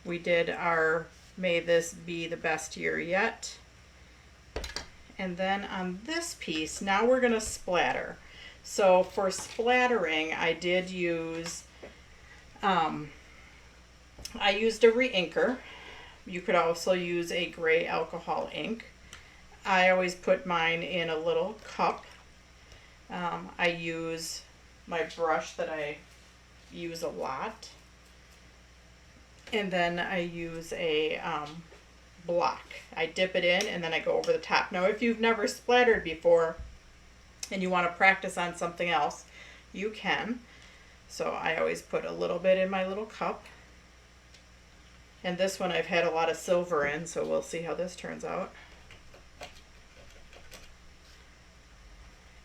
we did our may this be the best year yet. And then on this piece, now we're going to splatter. So for splattering, I did use, I used a re-inker. You could also use a gray alcohol ink. I always put mine in a little cup. I use my brush that I use a lot. And then I use a block. I dip it in and then I go over the top. Now if you've never splattered before, and you want to practice on something else, you can. So I always put a little bit in my little cup. And this one I've had a lot of silver in, so we'll see how this turns out.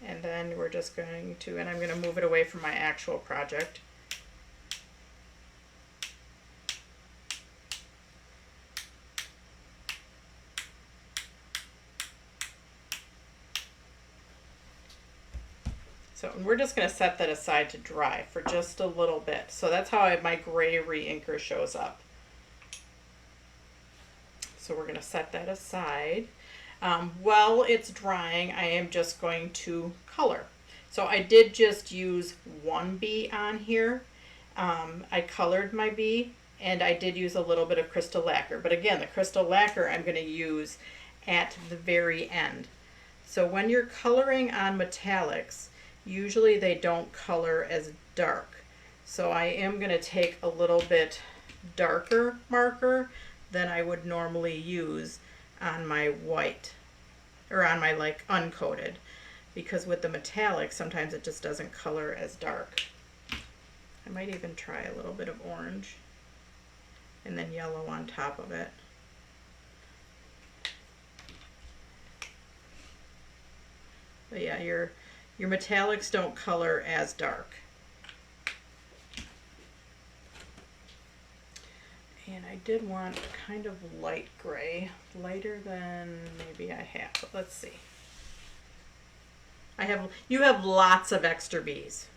And then we're just going to, and I'm going to move it away from my actual project. So we're just going to set that aside to dry for just a little bit. So that's how my gray re-inker shows up. So we're going to set that aside. While it's drying, I am just going to color. So I did just use one bee on here. I colored my bee, and I did use a little bit of crystal lacquer. But again, the crystal lacquer I'm going to use at the very end. So when you're coloring on metallics, usually they don't color as dark. So I am going to take a little bit darker marker than I would normally use on my white, or on my like uncoated, because with the metallic sometimes it just doesn't color as dark. I might even try a little bit of orange and then yellow on top of it. But yeah, your metallics don't color as dark. And I did want kind of light gray, lighter than maybe I have. But let's see. You have lots of extra bees.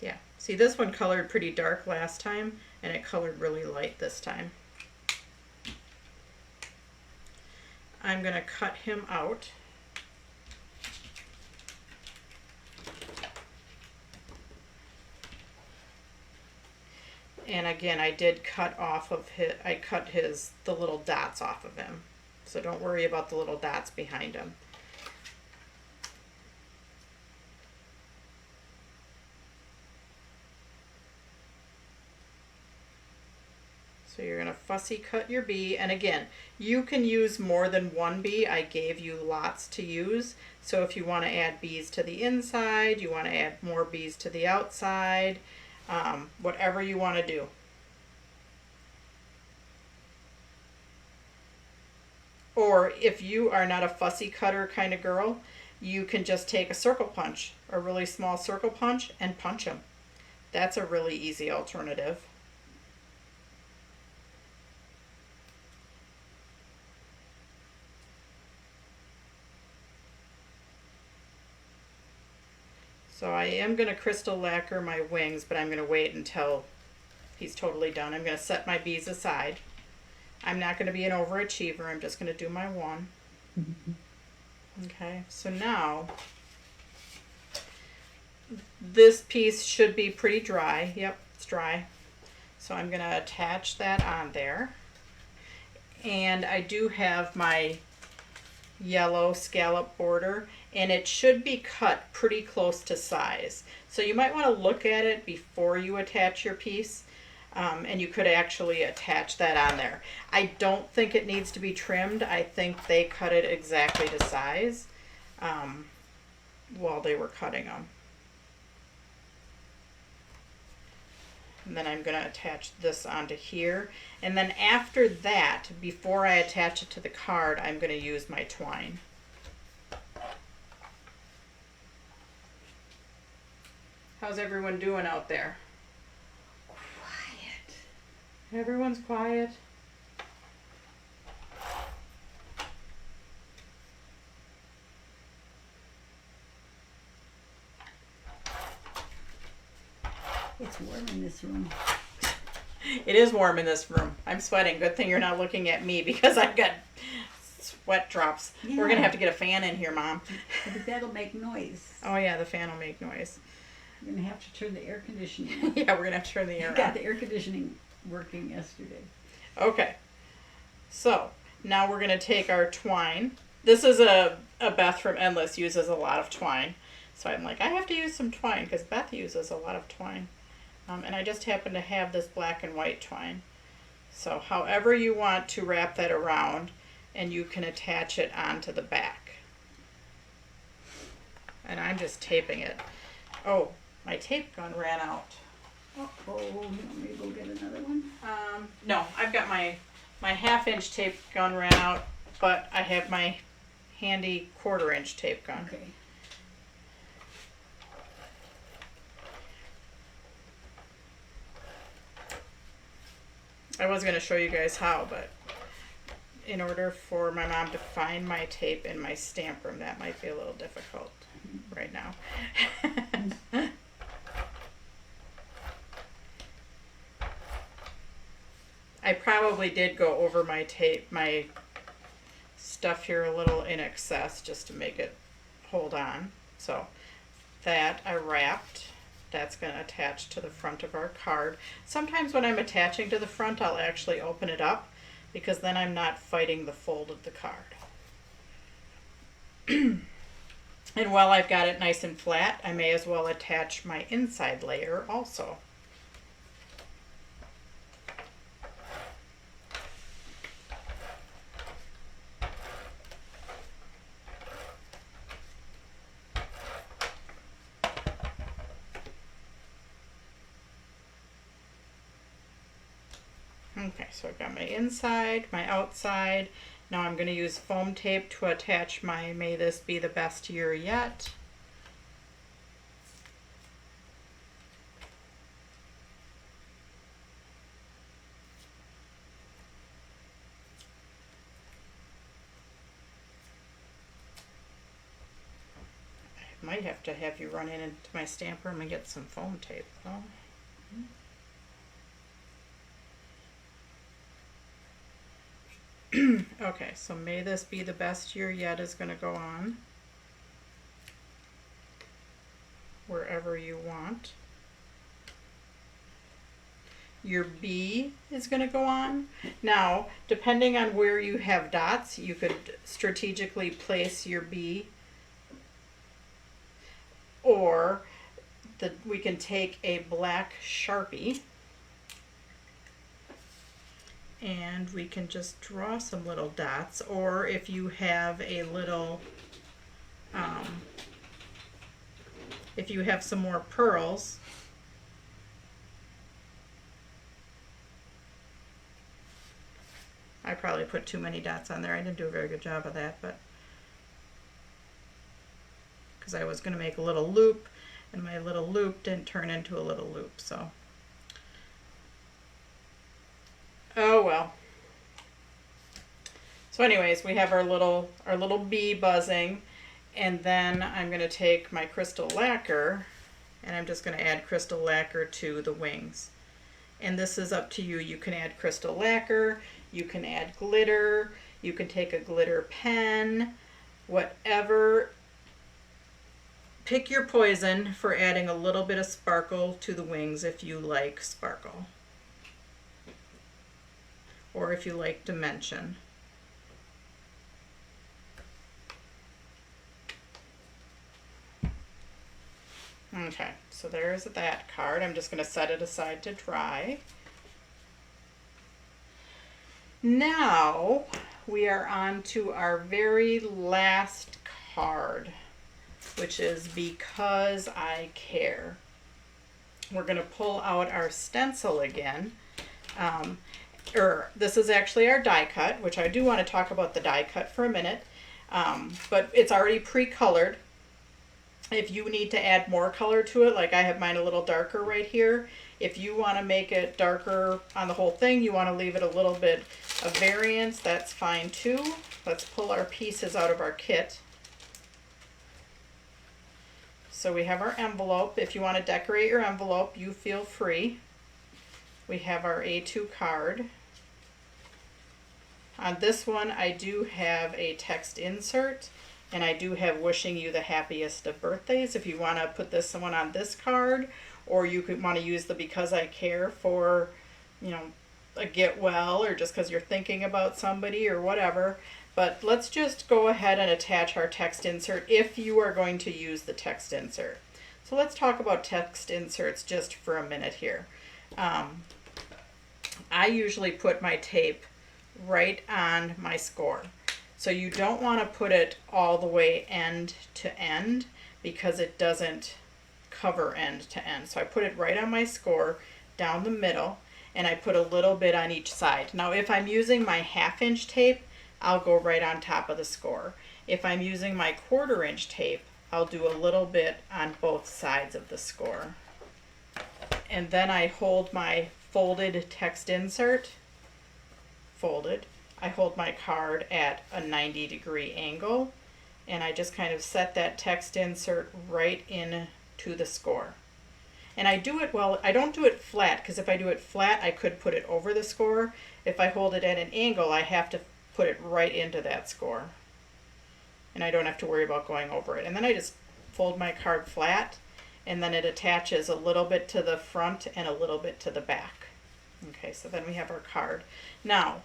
Yeah, see, this one colored pretty dark last time, and it colored really light this time. I'm gonna cut him out. And again, I did cut off of the little dots off of him. So don't worry about the little dots behind him. So you're gonna fussy cut your bee, and again, you can use more than one bee. I gave you lots to use. So if you want to add bees to the inside, you want to add more bees to the outside, whatever you want to do. Or if you are not a fussy cutter kind of girl, you can just take a circle punch, a really small circle punch, and punch them. That's a really easy alternative. So I am going to crystal lacquer my wings, but I'm going to wait until he's totally done. I'm going to set my bees aside. I'm not going to be an overachiever. I'm just going to do my one. Okay, so now this piece should be pretty dry. Yep, it's dry. So I'm going to attach that on there. And I do have my yellow scallop border, and it should be cut pretty close to size. So you might want to look at it before you attach your piece, and you could actually attach that on there. I don't think it needs to be trimmed. I think they cut it exactly to size while they were cutting them. And then I'm going to attach this onto here. And then after that, before I attach it to the card, I'm going to use my twine. How's everyone doing out there? Quiet. Everyone's quiet. It's warm in this room. It is warm in this room. I'm sweating. Good thing you're not looking at me because I've got sweat drops. Yeah. We're going to have to get a fan in here, Mom. But that'll make noise. Oh yeah, the fan will make noise. You're going to have to turn the air conditioning on. Yeah, we're going to have to turn the air I got on. the air conditioning working yesterday. Okay. So, now we're going to take our twine. This is a Beth from Endless uses a lot of twine. So I'm like, I have to use some twine because Beth uses a lot of twine. And I just happen to have this black and white twine. So however you want to wrap that around, and you can attach it onto the back. And I'm just taping it. Oh, my tape gun ran out. Uh-oh, you want me to go get another one? No, I've got my 1/2-inch tape gun ran out, but I have my handy 1/4-inch tape gun. Okay. I was going to show you guys how, but in order for my mom to find my tape in my stamp room, that might be a little difficult right now. I probably did go over my tape, my stuff here a little in excess just to make it hold on. So that I wrapped. That's going to attach to the front of our card. Sometimes when I'm attaching to the front, I'll actually open it up because then I'm not fighting the fold of the card. And while I've got it nice and flat, I may as well attach my inside layer also. Okay, so I've got my inside, my outside. Now I'm going to use foam tape to attach my May This Be the Best Year Yet. I might have to have you run into my stamp room and get some foam tape though. Okay, so May This Be the Best Year Yet is going to go on wherever you want. Your B is going to go on. Now, depending on where you have dots, you could strategically place your B, or we can take a black Sharpie and we can just draw some little dots, or if you have a little, if you have some more pearls, I probably put too many dots on there. I didn't do a very good job of that, but because I was going to make a little loop and my little loop didn't turn into a little loop, so oh well. So anyways, we have our little bee buzzing, and then I'm going to take my crystal lacquer and I'm just going to add crystal lacquer to the wings. And this is up to you. You can add crystal lacquer, you can add glitter, you can take a glitter pen, whatever. Pick your poison for adding a little bit of sparkle to the wings if you like sparkle, or if you like dimension. Okay, so there's that card. I'm just going to set it aside to dry. Now we are on to our very last card, which is Because I Care. We're going to pull out our stencil again. This is actually our die cut, which I do want to talk about the die cut for a minute, but it's already pre-colored. If you need to add more color to it, like I have mine a little darker right here, if you want to make it darker on the whole thing, you want to leave it a little bit of variance, that's fine too. Let's pull our pieces out of our kit. So we have our envelope. If you want to decorate your envelope, you feel free. We have our A2 card. On this one, I do have a text insert, and I do have wishing you the happiest of birthdays. If you want to put this one on this card, or you could want to use the Because I Care for, you know, a get well, or just because you're thinking about somebody or whatever. But let's just go ahead and attach our text insert if you are going to use the text insert. So let's talk about text inserts just for a minute here. I usually put my tape right on my score. So you don't want to put it all the way end to end because it doesn't cover end to end. So I put it right on my score down the middle, and I put a little bit on each side. Now if I'm using my 1/2 inch tape, I'll go right on top of the score. If I'm using my 1/4 inch tape, I'll do a little bit on both sides of the score. And then I hold my folded text insert, folded. I hold my card at a 90-degree angle, and I just kind of set that text insert right into the score. And I do it well, I don't do it flat, because if I do it flat, I could put it over the score. If I hold it at an angle, I have to put it right into that score. And I don't have to worry about going over it. And then I just fold my card flat, and then it attaches a little bit to the front and a little bit to the back. Okay, so then we have our card. Now,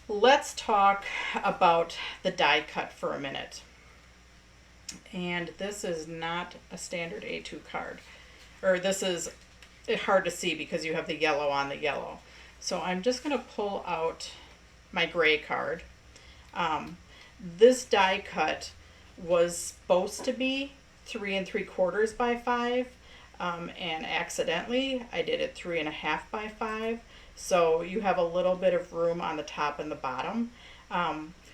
let's talk about the die cut for a minute. And this is not a standard A2 card. Or this is hard to see because you have the yellow on the yellow. So I'm just going to pull out my gray card. This die cut was supposed to be 3 3/4 by 5, and accidentally I did it 3 1/2 by 5. So you have a little bit of room on the top and the bottom,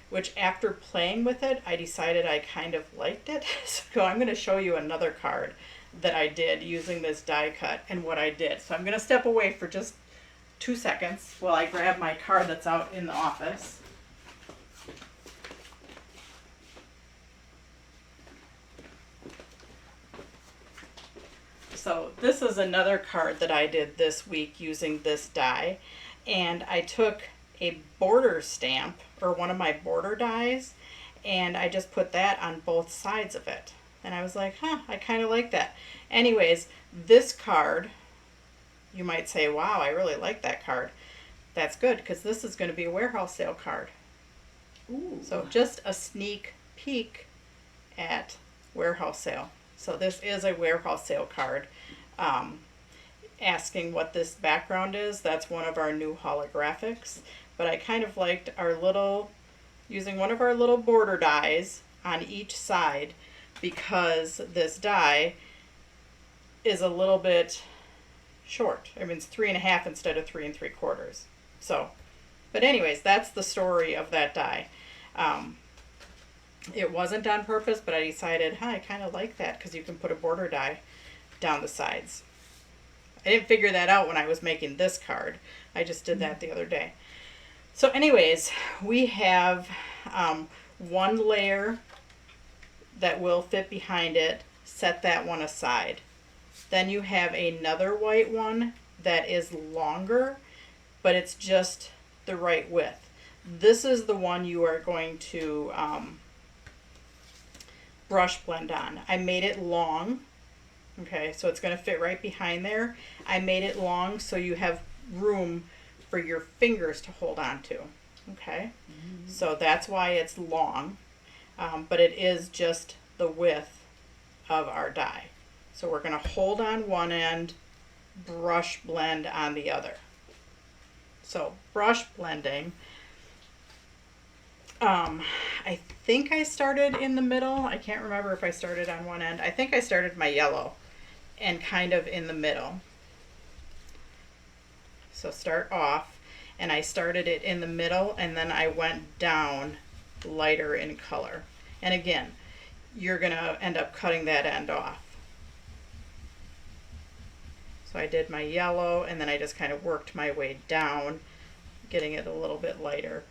which after playing with it, I decided I kind of liked it. So I'm going to show you another card that I did using this die cut and what I did. So I'm going to step away for just 2 seconds while I grab my card that's out in the office. So this is another card that I did this week using this die, and I took a border stamp, or one of my border dies, and I just put that on both sides of it. And I was like, I kind of like that. Anyways, this card, you might say, wow, I really like that card. That's good, because this is going to be a warehouse sale card. Ooh. So just a sneak peek at warehouse sale. So this is a warehouse sale card. Asking what this background is, that's one of our new holographics. But I kind of liked using one of our little border dies on each side, because this die is a little bit short. I mean, it's 3 1/2 instead of 3 3/4. So, but anyways, that's the story of that die. It wasn't on purpose, but I decided, I kind of like that because you can put a border die down the sides. I didn't figure that out when I was making this card. I just did that the other day. So anyways, we have one layer that will fit behind it. Set that one aside. Then you have another white one that is longer, but it's just the right width. This is the one you are going to brush blend on. I made it long. Okay, so it's going to fit right behind there. I made it long so you have room for your fingers to hold on to. Okay, so that's why it's long, but it is just the width of our die. So we're going to hold on one end, brush blend on the other. So brush blending, I think I started in the middle. I can't remember if I started on one end. I think I started my yellow and kind of in the middle. So start off, and I started it in the middle, and then I went down lighter in color. And again, you're going to end up cutting that end off. So I did my yellow, and then I just kind of worked my way down, getting it a little bit lighter.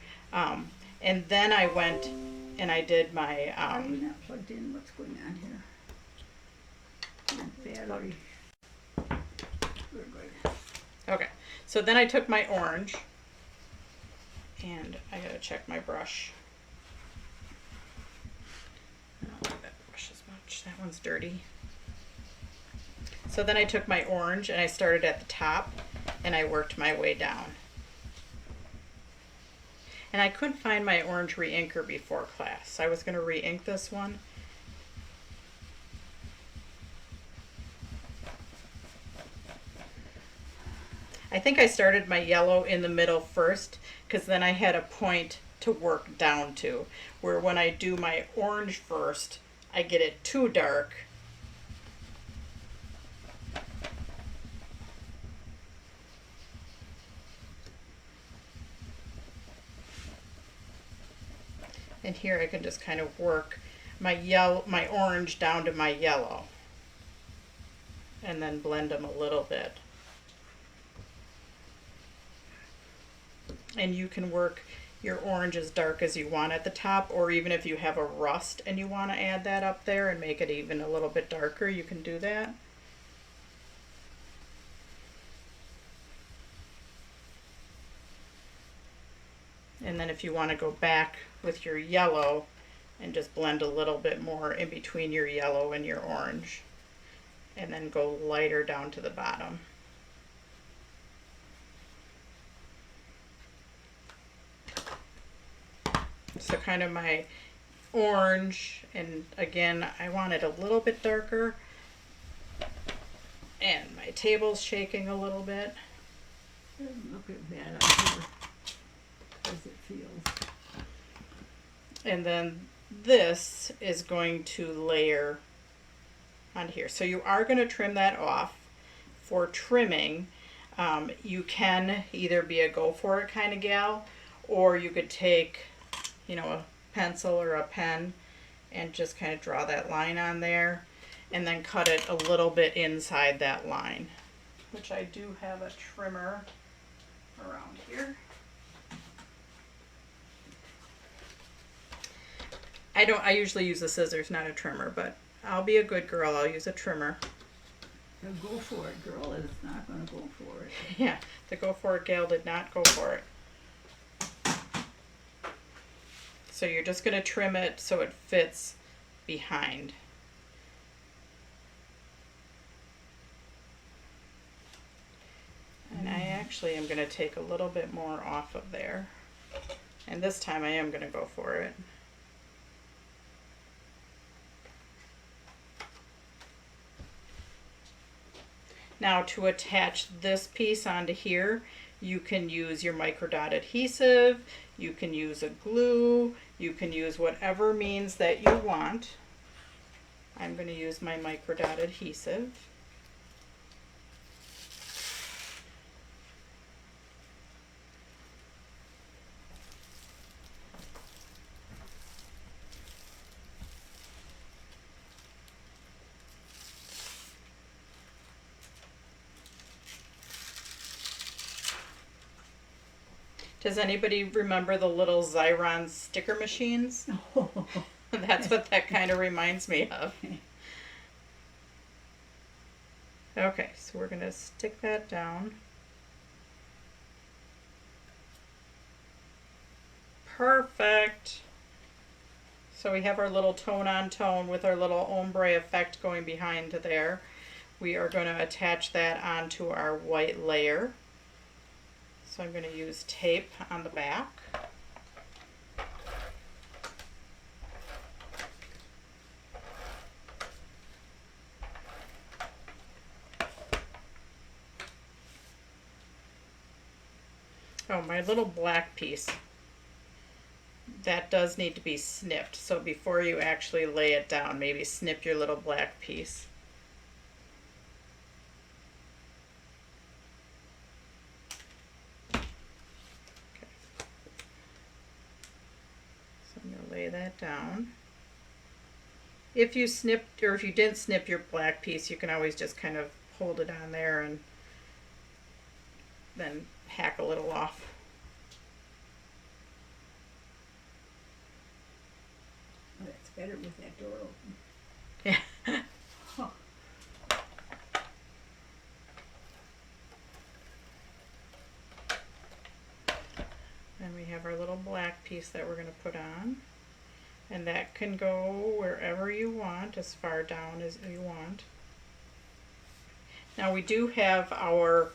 And then I went and I did my... Are you not plugged in? What's going on here? Battery. We're good. Okay, so then I took my orange, and I gotta check my brush. I don't like that brush as much. That one's dirty. So then I took my orange and I started at the top and I worked my way down. And I couldn't find my orange re-inker before class. I was going to re-ink this one. I think I started my yellow in the middle first, because then I had a point to work down to, where when I do my orange first, I get it too dark. And here I can just kind of work my orange down to my yellow, and then blend them a little bit. And you can work your orange as dark as you want at the top, or even if you have a rust and you want to add that up there and make it even a little bit darker, you can do that. And then if you want to go back with your yellow and just blend a little bit more in between your yellow and your orange, and then go lighter down to the bottom. So kind of my orange, and again I want it a little bit darker, and my table's shaking a little bit. It doesn't look as bad out here as it feels. And then this is going to layer on here. So you are going to trim that off. For trimming, you can either be a go for it kind of gal, or you could take, you know, a pencil or a pen and just kind of draw that line on there, and then cut it a little bit inside that line, which I do have a trimmer around here. I usually use a scissors, not a trimmer, but I'll be a good girl, I'll use a trimmer. The go for it girl is not going to go for it. Yeah, the go for it gal did not go for it. So you're just going to trim it so it fits behind. And I actually am going to take a little bit more off of there. And this time I am going to go for it. Now to attach this piece onto here, you can use your micro dot adhesive, you can use a glue, you can use whatever means that you want. I'm going to use my micro dot adhesive. Does anybody remember the little Xyron sticker machines? That's what that kind of reminds me of. Okay, so we're going to stick that down. Perfect. So we have our little tone on tone with our little ombre effect going behind there. We are going to attach that onto our white layer. So I'm going to use tape on the back. Oh, my little black piece. That does need to be snipped. So before you actually lay it down, maybe snip your little black piece. That down. If you snipped, or if you didn't snip your black piece, you can always just kind of hold it on there and then hack a little off. Oh, that's better with that door open. Yeah. Huh. And we have our little black piece that we're going to put on. And that can go wherever you want, as far down as you want. Now we do have our,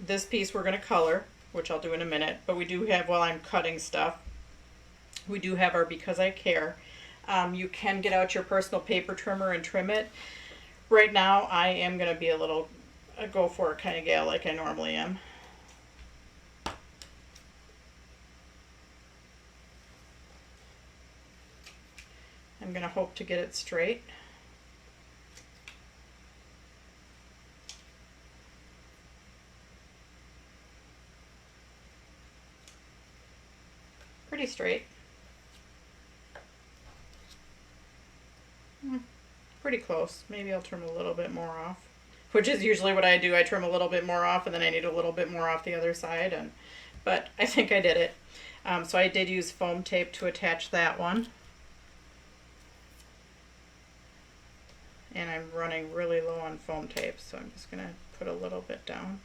this piece we're going to color, which I'll do in a minute, but we do have, while I'm cutting stuff, we do have our Because I Care. You can get out your personal paper trimmer and trim it. Right now I am going to be a go for it kind of gal like I normally am. I'm going to hope to get it straight. Pretty straight. Pretty close. Maybe I'll trim a little bit more off, which is usually what I do. I trim a little bit more off and then I need a little bit more off the other side. But I think I did it. So I did use foam tape to attach that one. And I'm running really low on foam tape, so I'm just going to put a little bit down.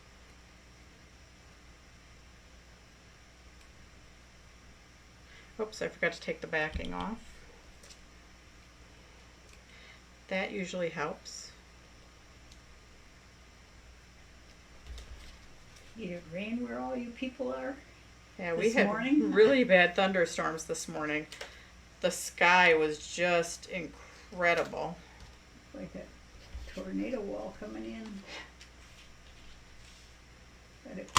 Oops, I forgot to take the backing off. That usually helps. Did it rain where all you people are? Yeah, we This had morning? really bad thunderstorms this morning. The sky was just incredible. Like a tornado wall coming in. But it,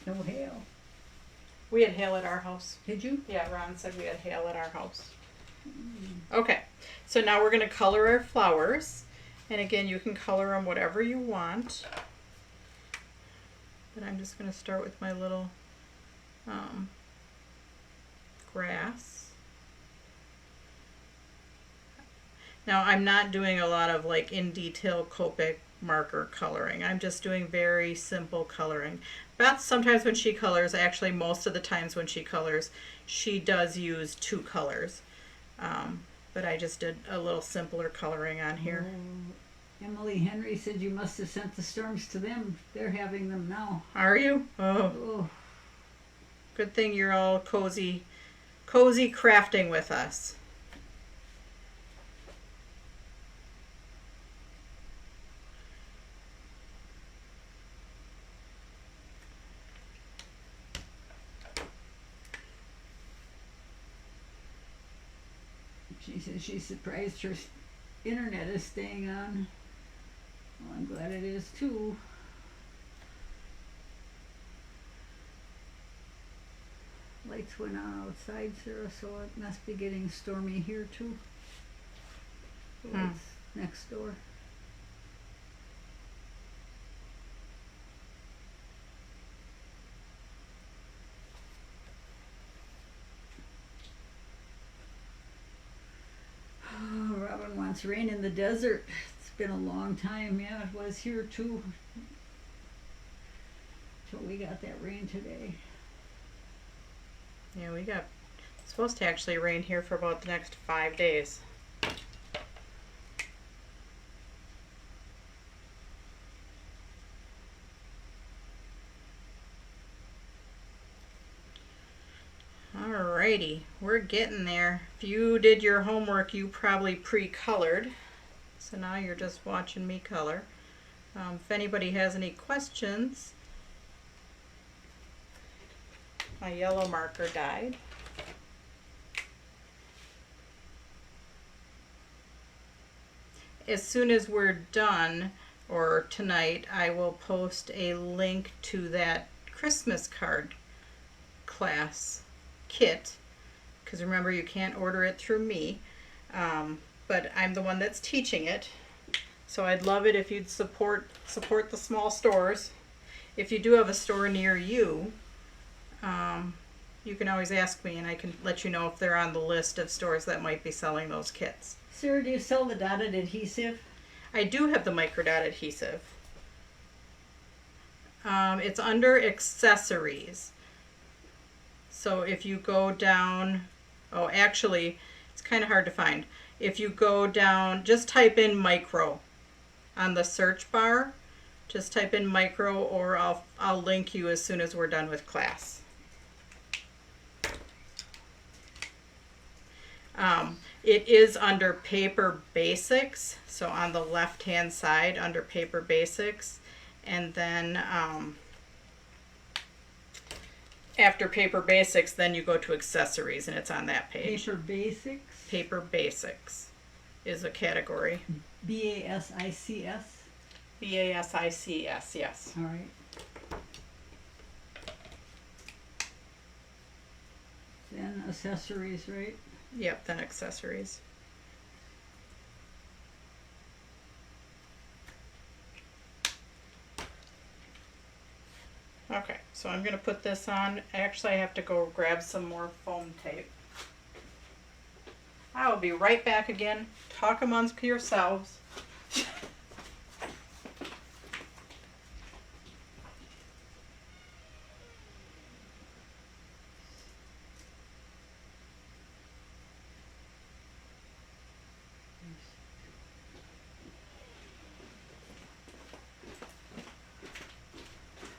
no hail. We had hail at our house. Did you? Yeah, Ron said we had hail at our house. Okay, so now we're going to color our flowers. And again, you can color them whatever you want. But I'm just going to start with my little grass. Now I'm not doing a lot of like in detail Copic marker coloring. I'm just doing very simple coloring. Beth, sometimes when she colors, actually most of the times when she colors, she does use two colors. But I just did a little simpler coloring on here. Emily Henry said you must have sent the storms to them. They're having them now. Are you? Oh, Oh, good thing you're all cozy crafting with us. she says she's surprised her internet is staying on. Well, I'm glad it is too. Lights went on outside, Sarah, so it must be getting stormy here too. The lights next door. Oh, Robin wants rain in the desert. It's been a long time. Yeah, it was here too. So we got that rain today. Yeah, it's supposed to actually rain here for about the next 5 days. Alrighty, we're getting there. If you did your homework, you probably pre-colored. So now you're just watching me color. If anybody has any questions, my yellow marker died. As soon as we're done, or tonight, I will post a link to that Christmas card class kit, because remember, you can't order it through me, but I'm the one that's teaching it. So I'd love it if you'd support the small stores. If you do have a store near you, you can always ask me and I can let you know if they're on the list of stores that might be selling those kits. Sarah, do you sell the dotted adhesive? I do have the micro dot adhesive. It's under accessories. So if you go down, oh, actually, it's kind of hard to find. If you go down, just type in micro on the search bar. Just type in micro, or I'll link you as soon as we're done with class. It is under paper basics, so on the left hand side under paper basics, and then after paper basics, then you go to accessories, and it's on that page. Paper basics? Paper basics is a category. BASICS? BASICS, yes. All right. Then accessories, right? Yep, then accessories. Okay, so I'm going to put this on. Actually, I have to go grab some more foam tape. I will be right back again. Talk amongst yourselves.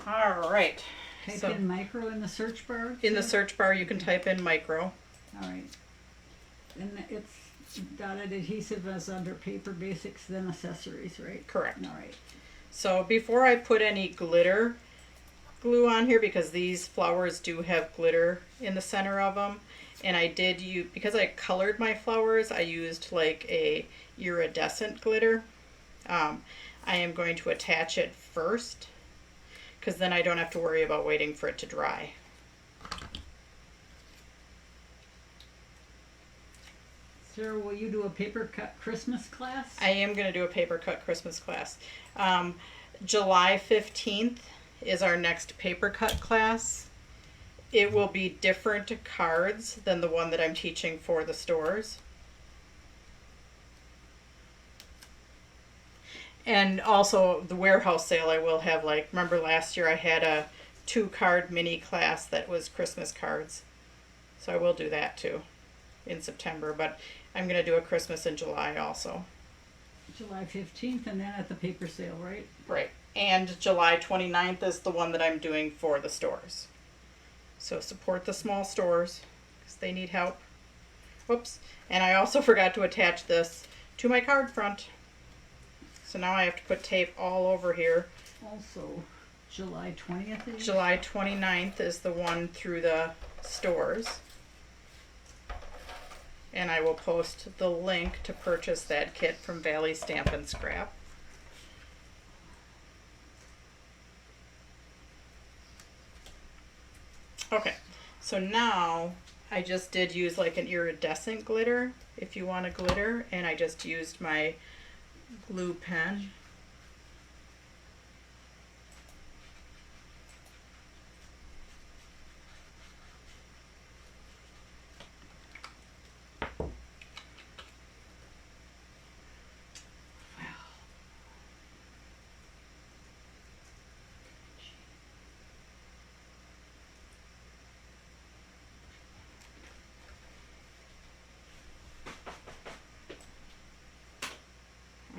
All right, Type So- in micro in the search bar? In the too? search bar, you can type in micro. All right. And it's Dotted Adhesive as under paper basics, then accessories, right? Correct. All right. So before I put any glitter glue on here, because these flowers do have glitter in the center of them, and I did use, because I colored my flowers, I used like a iridescent glitter. I am going to attach it first, because then I don't have to worry about waiting for it to dry. Sarah, will you do a paper cut Christmas class? I am going to do a paper cut Christmas class. July 15th is our next paper cut class. It will be different cards than the one that I'm teaching for the stores. And also the warehouse sale, I will have, like, remember last year I had a 2-card mini class that was Christmas cards. So I will do that too in September, but I'm going to do a Christmas in July also. July 15th, and then at the paper sale, right? Right. And July 29th is the one that I'm doing for the stores. So support the small stores because they need help. Whoops. And I also forgot to attach this to my card front. So now I have to put tape all over here. Also, July 20th is? July 29th is the one through the stores. And I will post the link to purchase that kit from Valley Stamp and Scrap. Okay, so now I just did use like an iridescent glitter, if you want a glitter, and I just used my glue pen.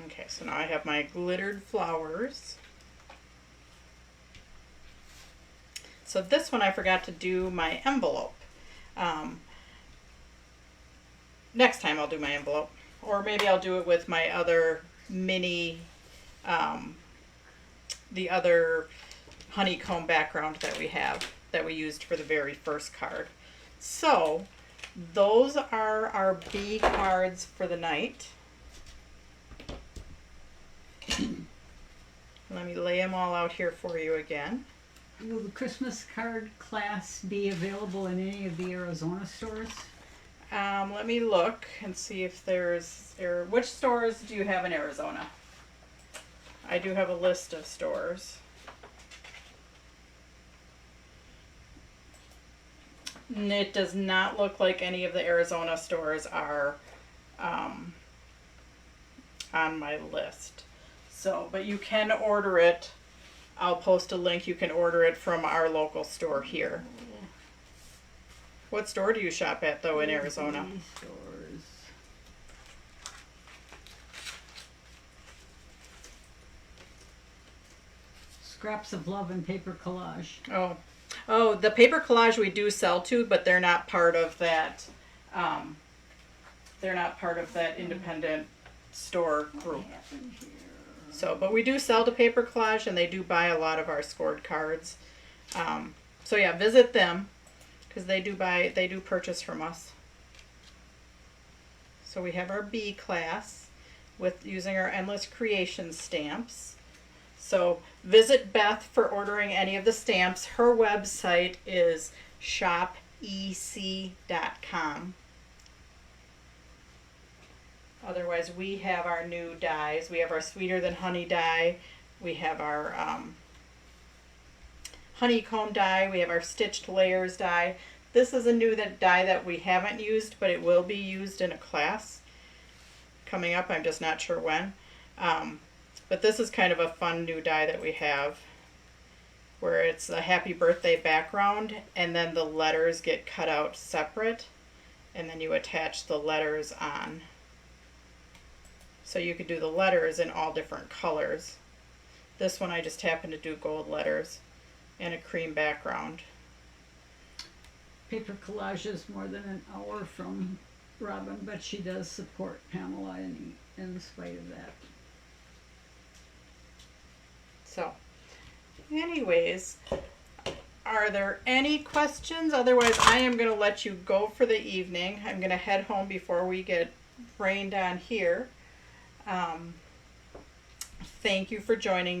Okay, so now I have my glittered flowers. So this one I forgot to do my envelope. Next time I'll do my envelope. Or maybe I'll do it with my other mini, the other honeycomb background that we have, that we used for the very first card. So those are our B cards for the night. Let me lay them all out here for you again. Will the Christmas card class be available in any of the Arizona stores? Let me look and see if which stores do you have in Arizona? I do have a list of stores. It does not look like any of the Arizona stores are on my list. So, but you can order it. I'll post a link. You can order it from our local store here. What store do you shop at, though, in Arizona? Stores. Scraps of Love and Paper Collage. Oh, the paper collage we do sell to, but they're not part of that. They're not part of that independent store group. What happened here? So, but we do sell to paper collage, and they do buy a lot of our scored cards. So yeah, visit them because they do purchase from us. So we have our B class with using our Endless Creation stamps. So visit Beth for ordering any of the stamps. Her website is shopec.com. Otherwise, we have our new dyes. We have our Sweeter Than Honey dye. We have our honeycomb dye. We have our Stitched Layers dye. This is a new dye that we haven't used, but it will be used in a class coming up. I'm just not sure when. But this is kind of a fun new dye that we have, where it's a happy birthday background, and then the letters get cut out separate, and then you attach the letters on. So you could do the letters in all different colors. This one I just happened to do gold letters. and a cream background. Paper collage is more than an hour from Robin, but she does support Pamela in spite of that. So, anyways, are there any questions? Otherwise, I am going to let you go for the evening. I'm going to head home before we get rained on here. Thank you for joining me.